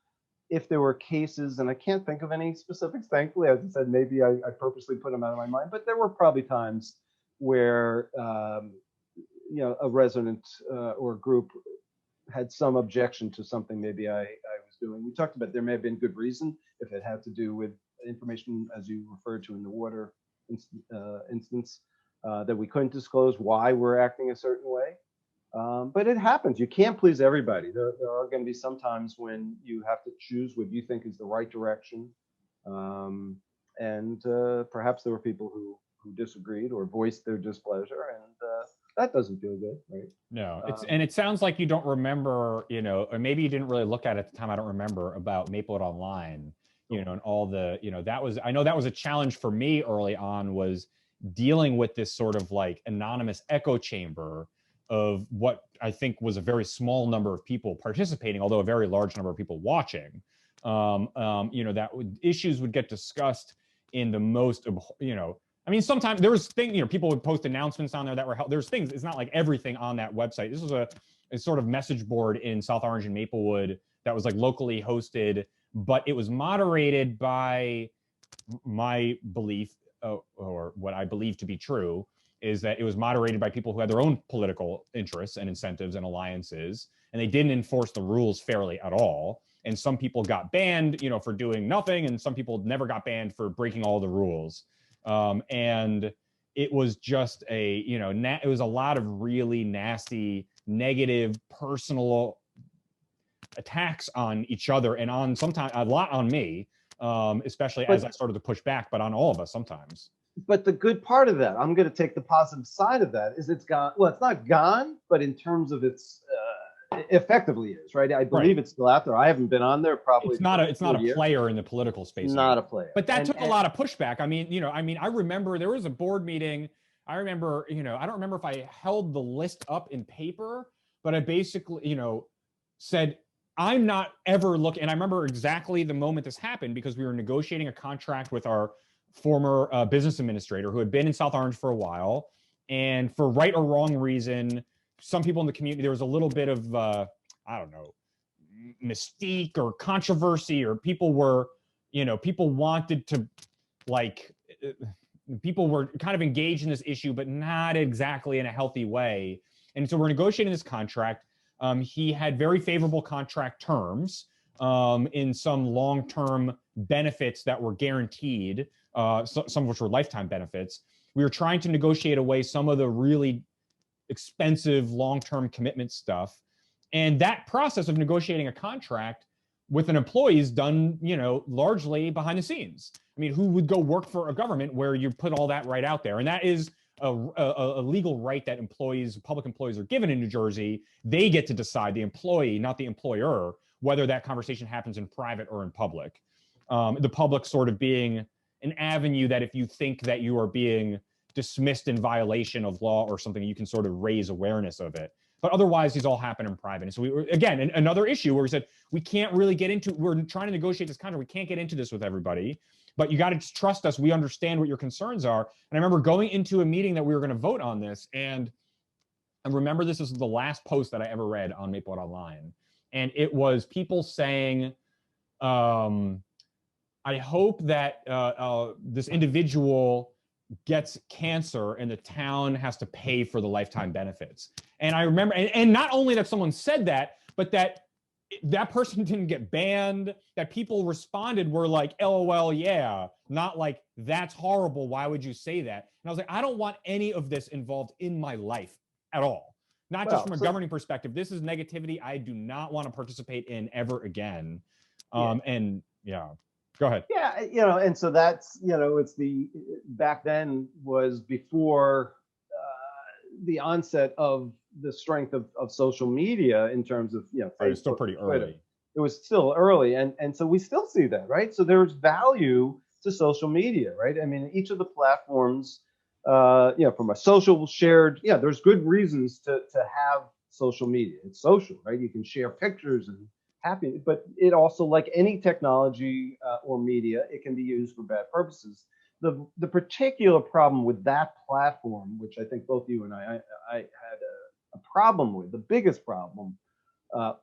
if there were cases, and I can't think of any specifics, thankfully, as I said, maybe I purposely put them out of my mind, but there were probably times where, a resident or a group had some objection to something maybe I was doing. We talked about there may have been good reason if it had to do with information, as you referred to in the water instance, that we couldn't disclose why we're acting a certain way. But it happens. You can't please everybody. There are going to be some times when you have to choose what you think is the right direction. And perhaps there were people who disagreed or voiced their displeasure, and that doesn't feel good, right? No, and it sounds like you don't remember, or maybe you didn't really look at it at the time. I don't remember about Maplewood Online, and all the, I know that was a challenge for me early on, was dealing with this sort of like anonymous echo chamber of what I think was a very small number of people participating, although a very large number of people watching. That issues would get discussed in the most, sometimes there was things, people would post announcements on there that were held. There's things, it's not like everything on that website. This was a sort of message board in South Orange and Maplewood that was like locally hosted, but it was moderated by my belief, or what I believe to be true, is that it was moderated by people who had their own political interests and incentives and alliances, and they didn't enforce the rules fairly at all. And some people got banned, for doing nothing, and some people never got banned for breaking all the rules. And it was just it was a lot of really nasty, negative, personal attacks on each other, and on sometimes a lot on me, especially as I started to push back, but on all of us sometimes. But the good part of that, I'm going to take the positive side of that, is it's gone. Well, it's not gone, but in terms of its effectively is, right? I believe it's still out there. I haven't been on there probably. It's not a player in the political space. Not a player. But that took a lot of pushback. I remember there was a board meeting. I remember, I don't remember if I held the list up in paper, but I basically, said, I'm not ever looking, and I remember exactly the moment this happened because we were negotiating a contract with our former business administrator who had been in South Orange for a while. And for right or wrong reason, some people in the community, there was a little bit of, I don't know, mystique or controversy, or people were, people wanted to, like, people were kind of engaged in this issue, but not exactly in a healthy way. And so we're negotiating this contract. He had very favorable contract terms in some long-term benefits that were guaranteed, some of which were lifetime benefits. We were trying to negotiate away some of the really expensive long-term commitment stuff. And that process of negotiating a contract with an employee is done, largely behind the scenes. I mean, who would go work for a government where you put all that right out there? And that is a legal right that public employees are given in New Jersey. They get to decide, the employee, not the employer, whether that conversation happens in private or in public. The public sort of being an avenue that if you think that you are being dismissed in violation of law or something, you can sort of raise awareness of it. But otherwise, these all happen in private. And so we were, again, another issue where we said, we can't really get into, we're trying to negotiate this contract. We can't get into this with everybody, but you got to trust us. We understand what your concerns are. And I remember going into a meeting that we were going to vote on this. And I remember this is the last post that I ever read on Maplewood Online. And it was people saying, I hope that this individual gets cancer and the town has to pay for the lifetime benefits. And I remember, and not only that someone said that, but that person didn't get banned, that people responded were like, LOL, yeah, not like, that's horrible, why would you say that? And I was like, I don't want any of this involved in my life at all. Not just from a governing perspective. This is negativity I do not want to participate in ever again. And yeah. Go ahead. Yeah, and so that's, it's back then was before the onset of the strength of social media in terms of, Facebook, it's still pretty early. Twitter. It was still early. And so we still see that, right? So there's value to social media, right? I mean, each of the platforms, from a social shared, there's good reasons to have social media. It's social, right? You can share pictures and happy, but it also, like any technology or media, it can be used for bad purposes. The particular problem with that platform, which I think both you and I had a problem with, the biggest problem,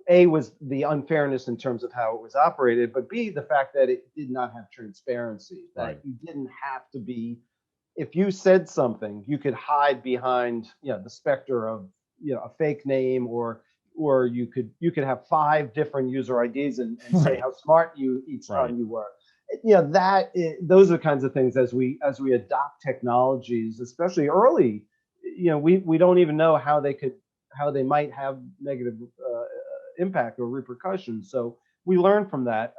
A, was the unfairness in terms of how it was operated, but B, the fact that it did not have transparency, that Right. You didn't have to be, if you said something, you could hide behind, the specter of, a fake name, or you could have 5 different user IDs and Right. say how smart you each Right. time you were. Those are the kinds of things as we adopt technologies, especially early. We don't even know how they might have negative impact or repercussions. So we learn from that.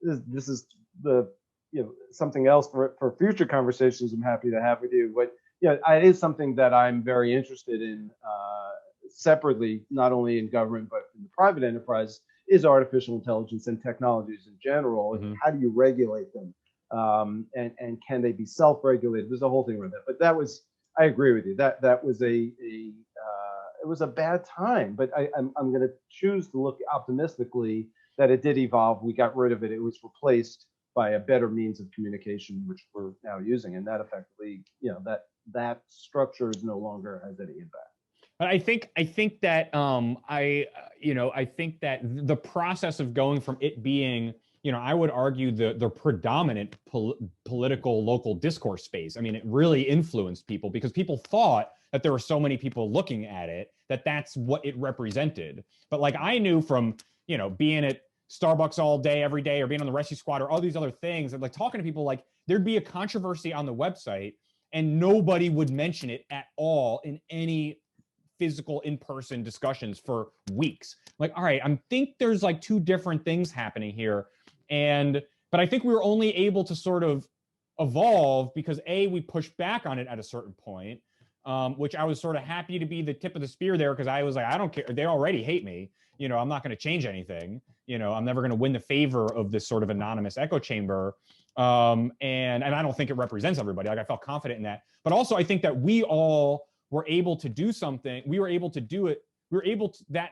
This is something else for future conversations I'm happy to have with you. But it is something that I'm very interested in. Separately, not only in government, but in the private enterprise, is artificial intelligence and technologies in general. Mm-hmm. And how do you regulate them? And can they be self-regulated? There's a whole thing around that. But I agree with you. That was it was a bad time. But I'm going to choose to look optimistically that it did evolve. We got rid of it. It was replaced by a better means of communication, which we're now using. And that effectively, that structure is no longer has any impact. But I think that I think that the process of going from it being, I would argue the predominant political local discourse space. I mean, it really influenced people because people thought that there were so many people looking at it that that's what it represented. But like I knew from being at Starbucks all day, every day, or being on the rescue squad or all these other things, and like talking to people, like there'd be a controversy on the website and nobody would mention it at all in any physical in-person discussions for weeks. Like, all right, I think there's like 2 different things happening here. But I think we were only able to sort of evolve because A, we pushed back on it at a certain point, which I was sort of happy to be the tip of the spear there because I was like, I don't care. They already hate me. I'm not going to change anything. I'm never going to win the favor of this sort of anonymous echo chamber. And I don't think it represents everybody. Like I felt confident in that. But also I think that we all were able to do something. We were able to do it. We were able to,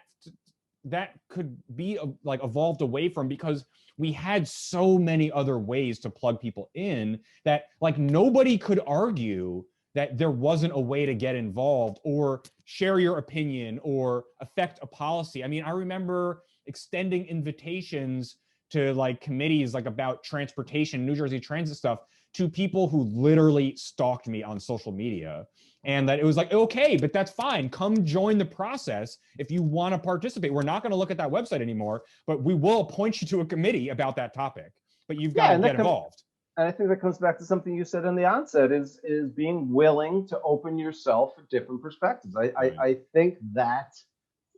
that could be like evolved away from, because we had so many other ways to plug people in that like nobody could argue that there wasn't a way to get involved or share your opinion or affect a policy. I mean, I remember extending invitations to like committees like about transportation, New Jersey transit stuff, to people who literally stalked me on social media. And that it was like, okay, but that's fine. Come join the process if you want to participate. We're not going to look at that website anymore, but we will appoint you to a committee about that topic. But you've got to get involved. And I think that comes back to something you said in the onset, is being willing to open yourself to different perspectives. I think that,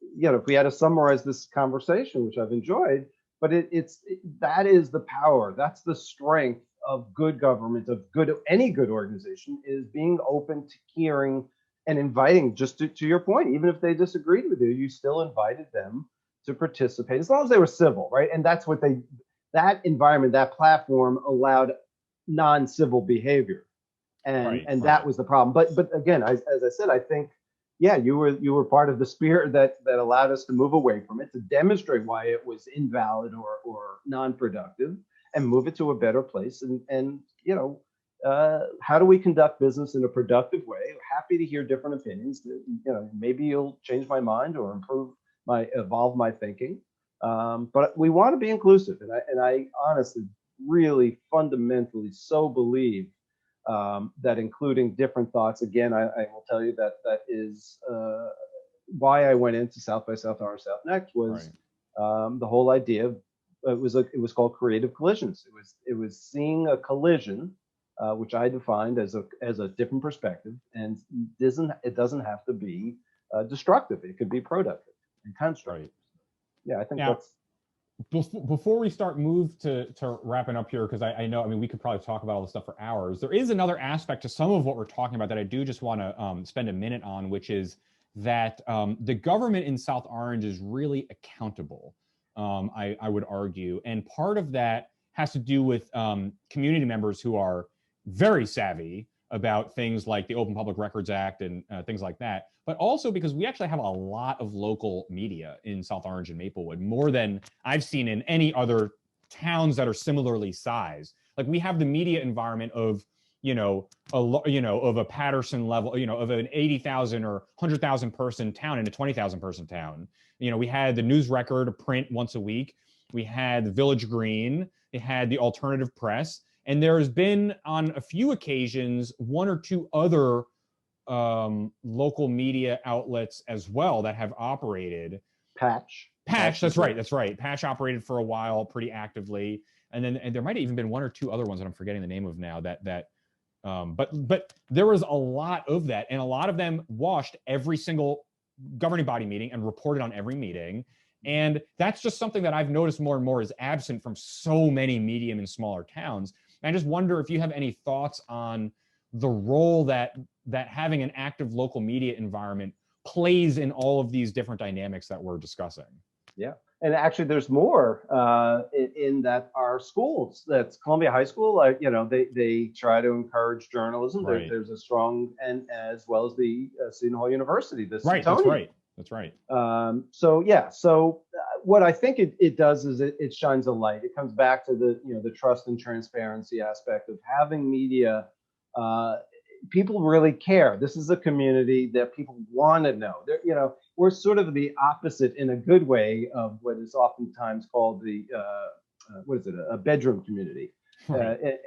if we had to summarize this conversation, which I've enjoyed, but that is the power. That's the strength of good government, of any good organization, is being open to hearing and inviting. Just to your point, even if they disagreed with you, you still invited them to participate, as long as they were civil, right? And that's what that environment, that platform allowed non-civil behavior, and that was the problem. But again, as I said, I think, yeah, you were part of the spirit that allowed us to move away from it, to demonstrate why it was invalid or non-productive, and move it to a better place. And how do we conduct business in a productive way? Happy to hear different opinions. Maybe you'll change my mind or evolve my thinking. But we want to be inclusive, and I honestly, really, fundamentally so believe that including different thoughts. Again, I will tell you that is why I went into South by Southernmost Southnext, was the whole idea of it was called creative collisions. It was seeing a collision, which I defined as a different perspective, and it doesn't have to be destructive. It could be productive and constructive. Yeah, I think that's. Before we move to wrapping up here, because I know, we could probably talk about all this stuff for hours. There is another aspect to some of what we're talking about that I do just want to spend a minute on, which is that the government in South Orange is really accountable, I would argue. And part of that has to do with community members who are very savvy about things like the Open Public Records Act and things like that, but also because we actually have a lot of local media in South Orange and Maplewood, more than I've seen in any other towns that are similarly sized. Like, we have the media environment of, of a Patterson level, of an 80,000 or 100,000 person town and a 20,000 person town. We had the News Record, a print once a week. We had the Village Green. They had the Alternative Press. And there has been, on a few occasions, one or two other local media outlets as well that have operated. Patch, that's right. Patch operated for a while pretty actively. And there might have even been one or two other ones that I'm forgetting the name of now but there was a lot of that. And a lot of them watched every single governing body meeting and reported on every meeting. And that's just something that I've noticed more and more is absent from so many medium and smaller towns. I just wonder if you have any thoughts on the role that having an active local media environment plays in all of these different dynamics that we're discussing. Yeah, and actually, there's more in that our schools. That's Columbia High School. They try to encourage journalism. Right. There's a strong, and as well as the Seton Hall University. That's right. That's right. So what I think it does is it shines a light. It comes back to the trust and transparency aspect of having media. People really care. This is a community that people want to know. We're sort of the opposite in a good way of what is oftentimes called the a bedroom community. Right.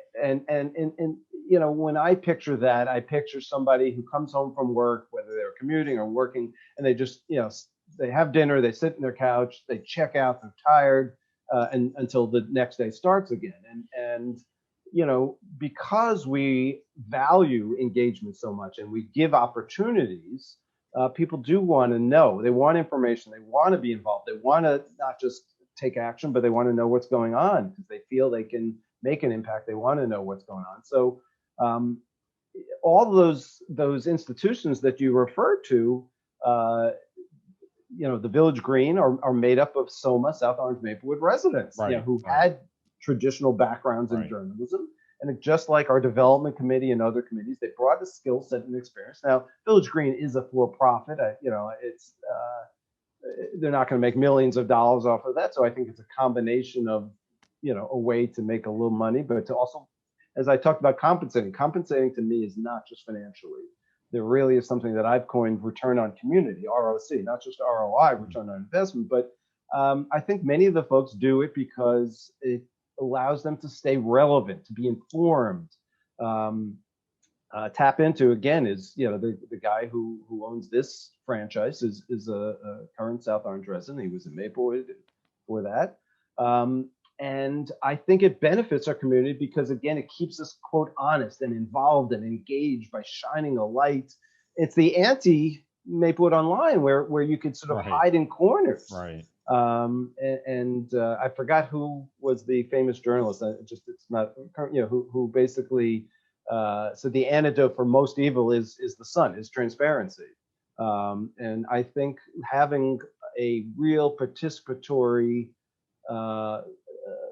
When I picture that, I picture somebody who comes home from work, whether they're commuting or working, and they just, they have dinner, they sit in their couch, they check out, they're tired, and until the next day starts again. And because we value engagement so much and we give opportunities, people do want to know. They want information. They want to be involved. They want to not just take action, but they want to know what's going on because they feel they can make an impact. They want to know what's going on. So all those institutions that you refer to, the Village Green are made up of SOMA, South Orange Maplewood residents, who've had traditional backgrounds in journalism. And just like our development committee and other committees, they brought a skill set and experience. Now, Village Green is a for-profit. they're not going to make millions of dollars off of that. So I think it's a combination of, a way to make a little money, but to also, as I talked about, compensating to me is not just financially. There really is something that I've coined return on community, ROC, not just ROI, return on investment. But I think many of the folks do it because it allows them to stay relevant, to be informed. Tap Into, again, is, the guy who owns this franchise is a current South Orange resident. He was in Maplewood for that. And I think it benefits our community because, again, it keeps us, quote, honest and involved and engaged by shining a light. It's the anti-Maplewood Online where you could sort of hide in corners. Right. I forgot who was the famous journalist. It's not, who basically said the antidote for most evil is the sun, is transparency. And I think having a real participatory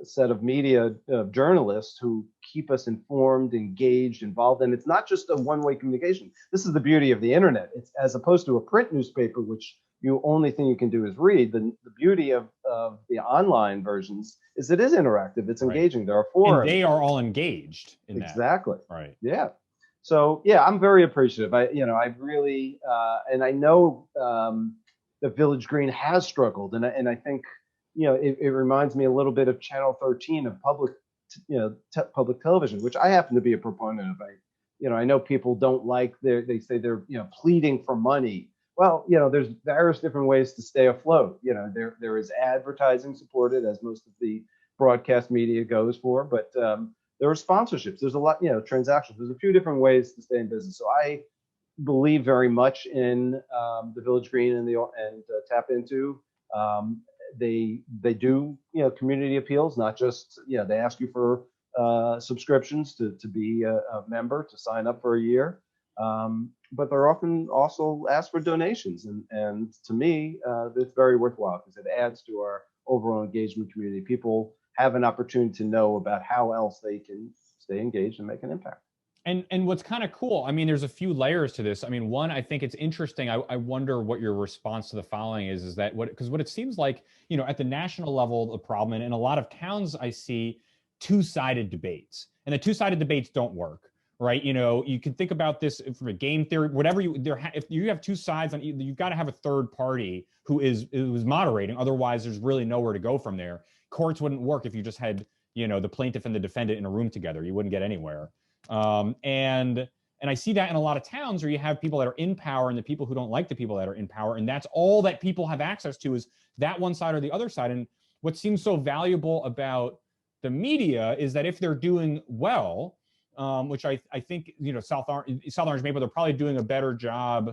set of media journalists who keep us informed, engaged, involved. And it's not just a one-way communication. This is the beauty of the internet. It's as opposed to a print newspaper, which you only thing you can do is read. The beauty of the online versions is it is interactive. It's engaging. There are forums. And they are all engaged in that. Exactly. Right. Yeah. So yeah, I'm very appreciative. I really, and I know the Village Green has struggled, and I think, it reminds me a little bit of Channel 13 of public television, which I happen to be a proponent of. I know people don't like they say they're, pleading for money. Well, there's various different ways to stay afloat. There is advertising supported, as most of the broadcast media goes for, but there are sponsorships. There's a lot, transactions. There's a few different ways to stay in business. So I believe very much in the Village Green and Tap Into. They do, community appeals, not just, they ask you for subscriptions to be a member, to sign up for a year. But they're often also asked for donations. And to me, it's very worthwhile because it adds to our overall engagement community. People have an opportunity to know about how else they can stay engaged and make an impact. And what's kind of cool, there's a few layers to this. One, I think it's interesting. I wonder what your response to the following is that because what it seems like, at the national level, the problem, and in a lot of towns, I see two-sided debates, and the two-sided debates don't work, right? You can think about this from a game theory, whatever if you have two sides on either, you've got to have a third party who is moderating. Otherwise, there's really nowhere to go from there. Courts wouldn't work if you just had, the plaintiff and the defendant in a room together. You wouldn't get anywhere. And I see that in a lot of towns where you have people that are in power and the people who don't like the people that are in power. And that's all that people have access to is that one side or the other side. And what seems so valuable about the media is that if they're doing well, which I think, South Orange, Maplewood, they're probably doing a better job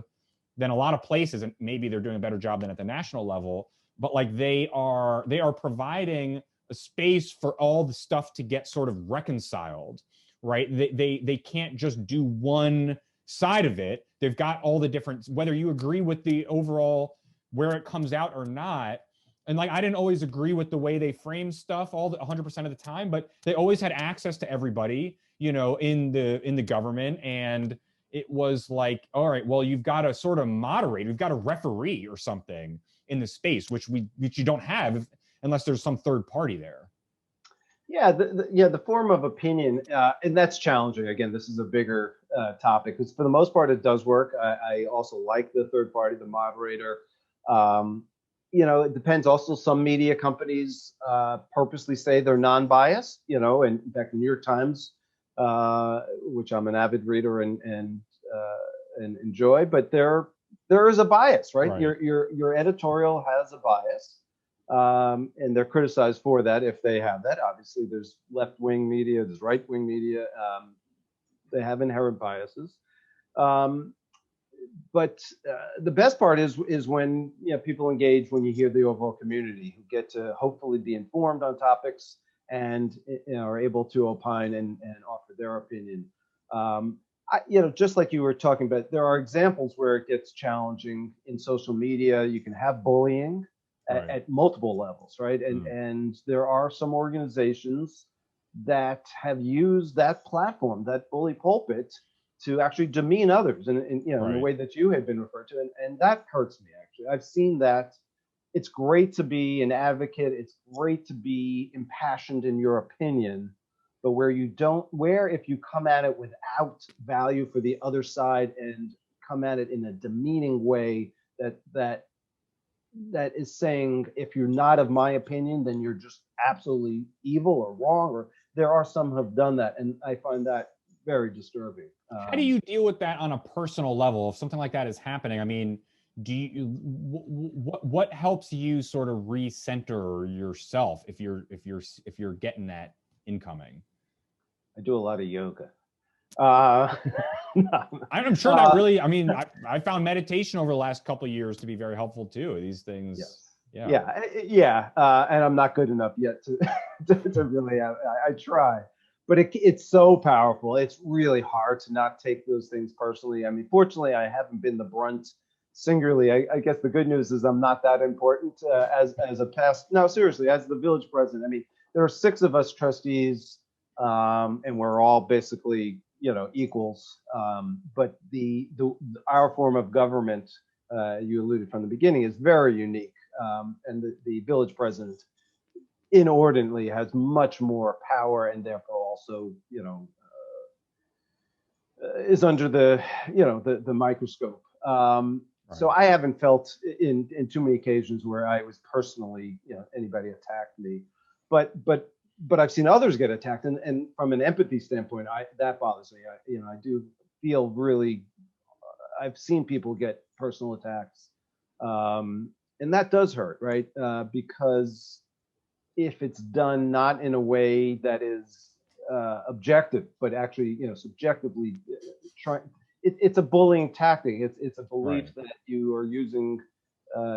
than a lot of places. And maybe they're doing a better job than at the national level, but like they are providing a space for all the stuff to get sort of reconciled. Right? They can't just do one side of it. They've got all the different, whether you agree with the overall where it comes out or not. And like, I didn't always agree with the way they frame stuff 100% of the time, but they always had access to everybody, in the government. And it was like, all right, well, you've got to sort of moderate. We've got a referee or something in the space, which you don't have unless there's some third party there. Yeah, the form of opinion, and that's challenging. Again, this is a bigger topic because for the most part, it does work. I also like the third party, the moderator. It depends. Also, some media companies purposely say they're non-biased. And in fact, the New York Times, which I'm an avid reader and enjoy, but there is a bias, right? Your editorial has a bias. And they're criticized for that if they have that. Obviously, there's left-wing media, there's right-wing media. They have inherent biases. But the best part is when people engage, when you hear the overall community who get to hopefully be informed on topics and are able to opine and offer their opinion. Just like you were talking about, there are examples where it gets challenging in social media. You can have bullying. At multiple levels, right? And there are some organizations that have used that platform, that bully pulpit, to actually demean others, in the way that you had been referred to, and that hurts me. Actually, I've seen that it's great to be an advocate. It's great to be impassioned in your opinion, but where if you come at it without value for the other side and come at it in a demeaning way that is saying, if you're not of my opinion, then you're just absolutely evil or wrong, or there are some who have done that. And I find that very disturbing. How do you deal with that on a personal level? If something like that is happening, I mean, do you, what helps you sort of recenter yourself if you're getting that incoming? I do a lot of yoga. I'm sure that really, I mean, I found meditation over the last couple of years to be very helpful too. These things. Yes. Yeah. And I'm not good enough yet to really, I try, but it's so powerful. It's really hard to not take those things personally. I mean, fortunately, I haven't been the brunt singularly. I guess the good news is I'm not that important as a past. No, seriously, as the village president. I mean, there are 6 of us trustees, and we're all basically, equals. But our form of government, you alluded from the beginning, is very unique. And the village president inordinately has much more power, and therefore also, is under the microscope. So I haven't felt in too many occasions where I was personally, anybody attacked me, but I've seen others get attacked, and from an empathy standpoint, that bothers me. I do feel really, I've seen people get personal attacks, and that does hurt, right? Because if it's done not in a way that is objective, but actually, subjectively trying, it's a bullying tactic. It's a belief that you are using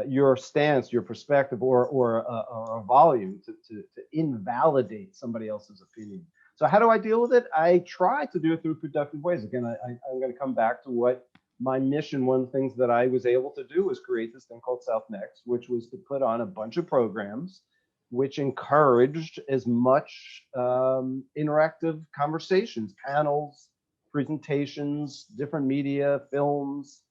your stance, your perspective, or a volume to invalidate somebody else's opinion. So how do I deal with it? I try to do it through productive ways. Again, I'm going to come back to what my mission, one of the things that I was able to do was create this thing called Southnext, which was to put on a bunch of programs which encouraged as much interactive conversations, panels, presentations, different media, films,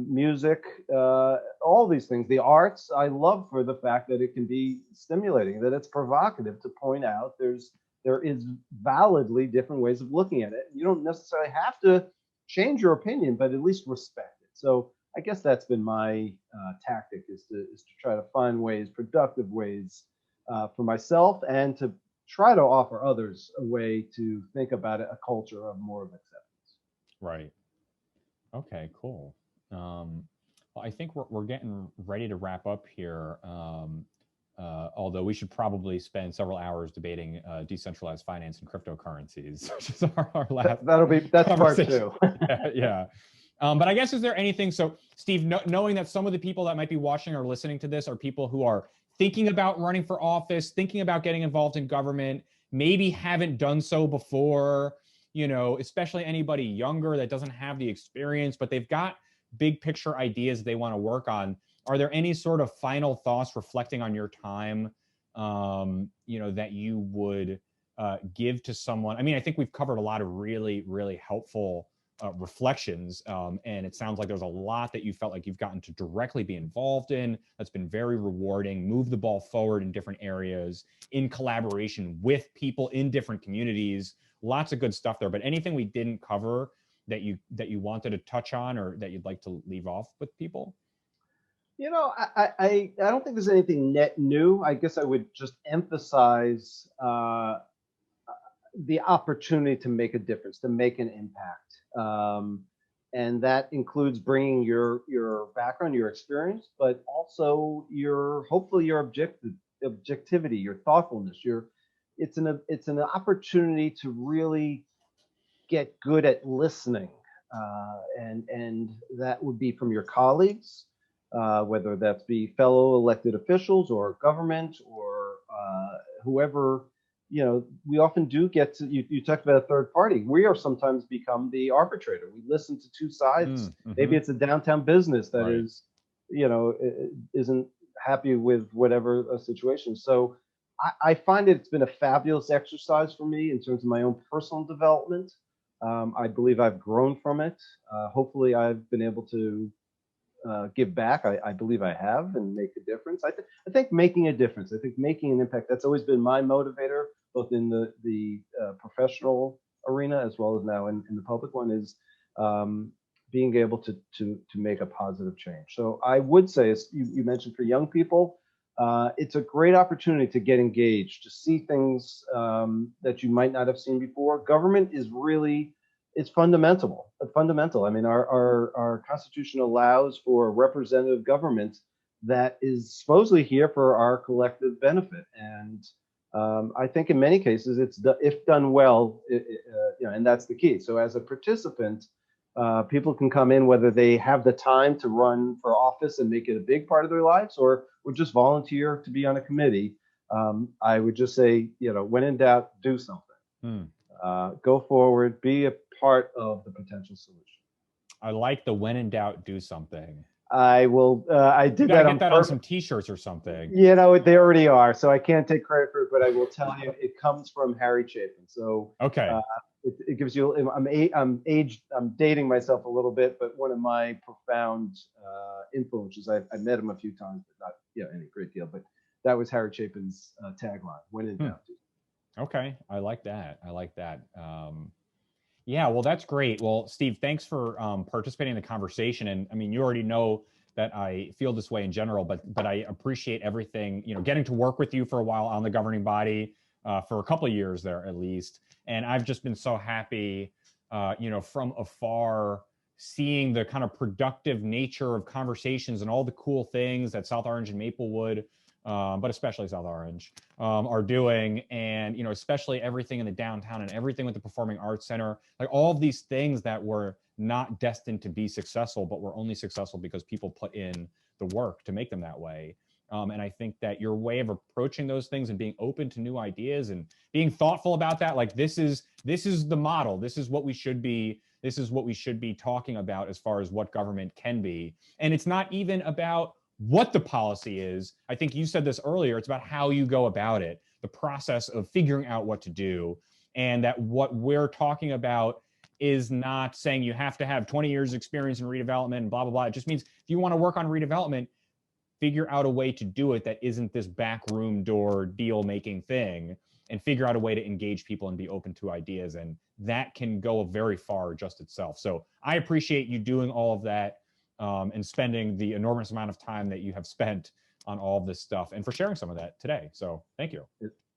music, all these things. The arts, I love for the fact that it can be stimulating, that it's provocative to point out there is validly different ways of looking at it. You don't necessarily have to change your opinion, but at least respect it. So I guess that's been my tactic, is to try to find ways, productive ways for myself, and to try to offer others a way to think about it, a culture of more of acceptance. Right. Okay, cool. Well, I think we're getting ready to wrap up here. Although we should probably spend several hours debating decentralized finance and cryptocurrencies, which is our last. That's part 2. Yeah. But I guess, is there anything? So, Steve, knowing that some of the people that might be watching or listening to this are people who are thinking about running for office, thinking about getting involved in government, maybe haven't done so before, especially anybody younger that doesn't have the experience, but they've got big picture ideas they want to work on. Are there any sort of final thoughts reflecting on your time, that you would give to someone? I mean, I think we've covered a lot of really, really helpful reflections, and it sounds like there's a lot that you felt like you've gotten to directly be involved in. That's been very rewarding. Move the ball forward in different areas in collaboration with people in different communities. Lots of good stuff there. But anything we didn't cover that you wanted to touch on, or that you'd like to leave off with people? I don't think there's anything net new. I guess I would just emphasize the opportunity to make a difference, to make an impact. And that includes bringing your background, your experience, but also hopefully your objectivity, your thoughtfulness. It's an opportunity to really get good at listening, and that would be from your colleagues, whether that be fellow elected officials or government or whoever. We often do get to, you talked about a third party. We are sometimes become the arbitrator. We listen to two sides. Mm-hmm. Maybe it's a downtown business that Right. is, isn't happy with whatever situation. So I find it's been a fabulous exercise for me in terms of my own personal development. I believe I've grown from it. Hopefully I've been able to give back. I believe I have, and make a difference. I think making a difference. I think making an impact. That's always been my motivator, both in the professional arena as well as now in the public one, is being able to make a positive change. So I would say, as you mentioned, for young people, it's a great opportunity to get engaged, to see things that you might not have seen before. Government is really, it's fundamental. I mean, our Constitution allows for representative government that is supposedly here for our collective benefit. And I think in many cases, if done well, and that's the key. So as a participant, people can come in whether they have the time to run for office and make it a big part of their lives, or just volunteer to be on a committee. I would just say, when in doubt, do something. Go forward, be a part of the potential solution. I like the when in doubt, do something. I will. I did that. Get that on some T-shirts or something. They already are, so I can't take credit for it. But I will tell you, it comes from Harry Chapin. So okay, it gives you. I'm dating myself a little bit, but one of my profound influences. I met him a few times, but not any great deal. But that was Harry Chapin's tagline: "When in doubt." Okay, I like that. Yeah, well, that's great. Well, Steve, thanks for participating in the conversation. And I mean, you already know that I feel this way in general, but I appreciate everything, getting to work with you for a while on the governing body, for a couple of years there at least. And I've just been so happy, from afar, seeing the kind of productive nature of conversations and all the cool things that South Orange and Maplewood, but especially South Orange, are doing. And, especially everything in the downtown and everything with the Performing Arts Center, like all of these things that were not destined to be successful, but were only successful because people put in the work to make them that way. And I think that your way of approaching those things and being open to new ideas and being thoughtful about that, like this is the model. This is what we should be talking about as far as what government can be. And it's not even about what the policy is. I think you said this earlier. It's about how you go about it, the process of figuring out what to do. And that what we're talking about is not saying you have to have 20 years experience in redevelopment and blah, blah, blah. It just means if you want to work on redevelopment, figure out a way to do it that isn't this backroom door deal making thing, and figure out a way to engage people and be open to ideas. And that can go very far just itself. So I appreciate you doing all of that, and spending the enormous amount of time that you have spent on all of this stuff, and for sharing some of that today. So thank you.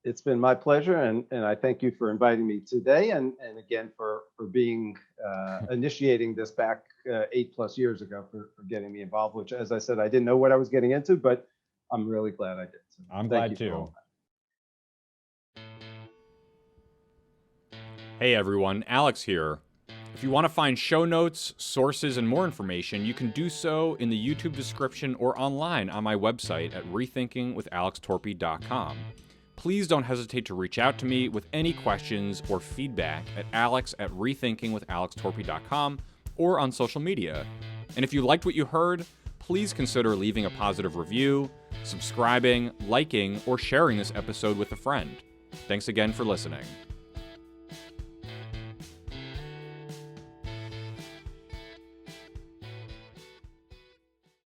It's been my pleasure, and I thank you for inviting me today, and again for being initiating this back 8+ years ago, for getting me involved, which, as I said, I didn't know what I was getting into, but I'm really glad I did. So I'm glad too. Hey everyone, Alex here. If you want to find show notes, sources, and more information, you can do so in the YouTube description or online on my website at rethinkingwithalextorpy.com. Please don't hesitate to reach out to me with any questions or feedback at alex@rethinkingwithalextorpy.com or on social media. And if you liked what you heard, please consider leaving a positive review, subscribing, liking, or sharing this episode with a friend. Thanks again for listening.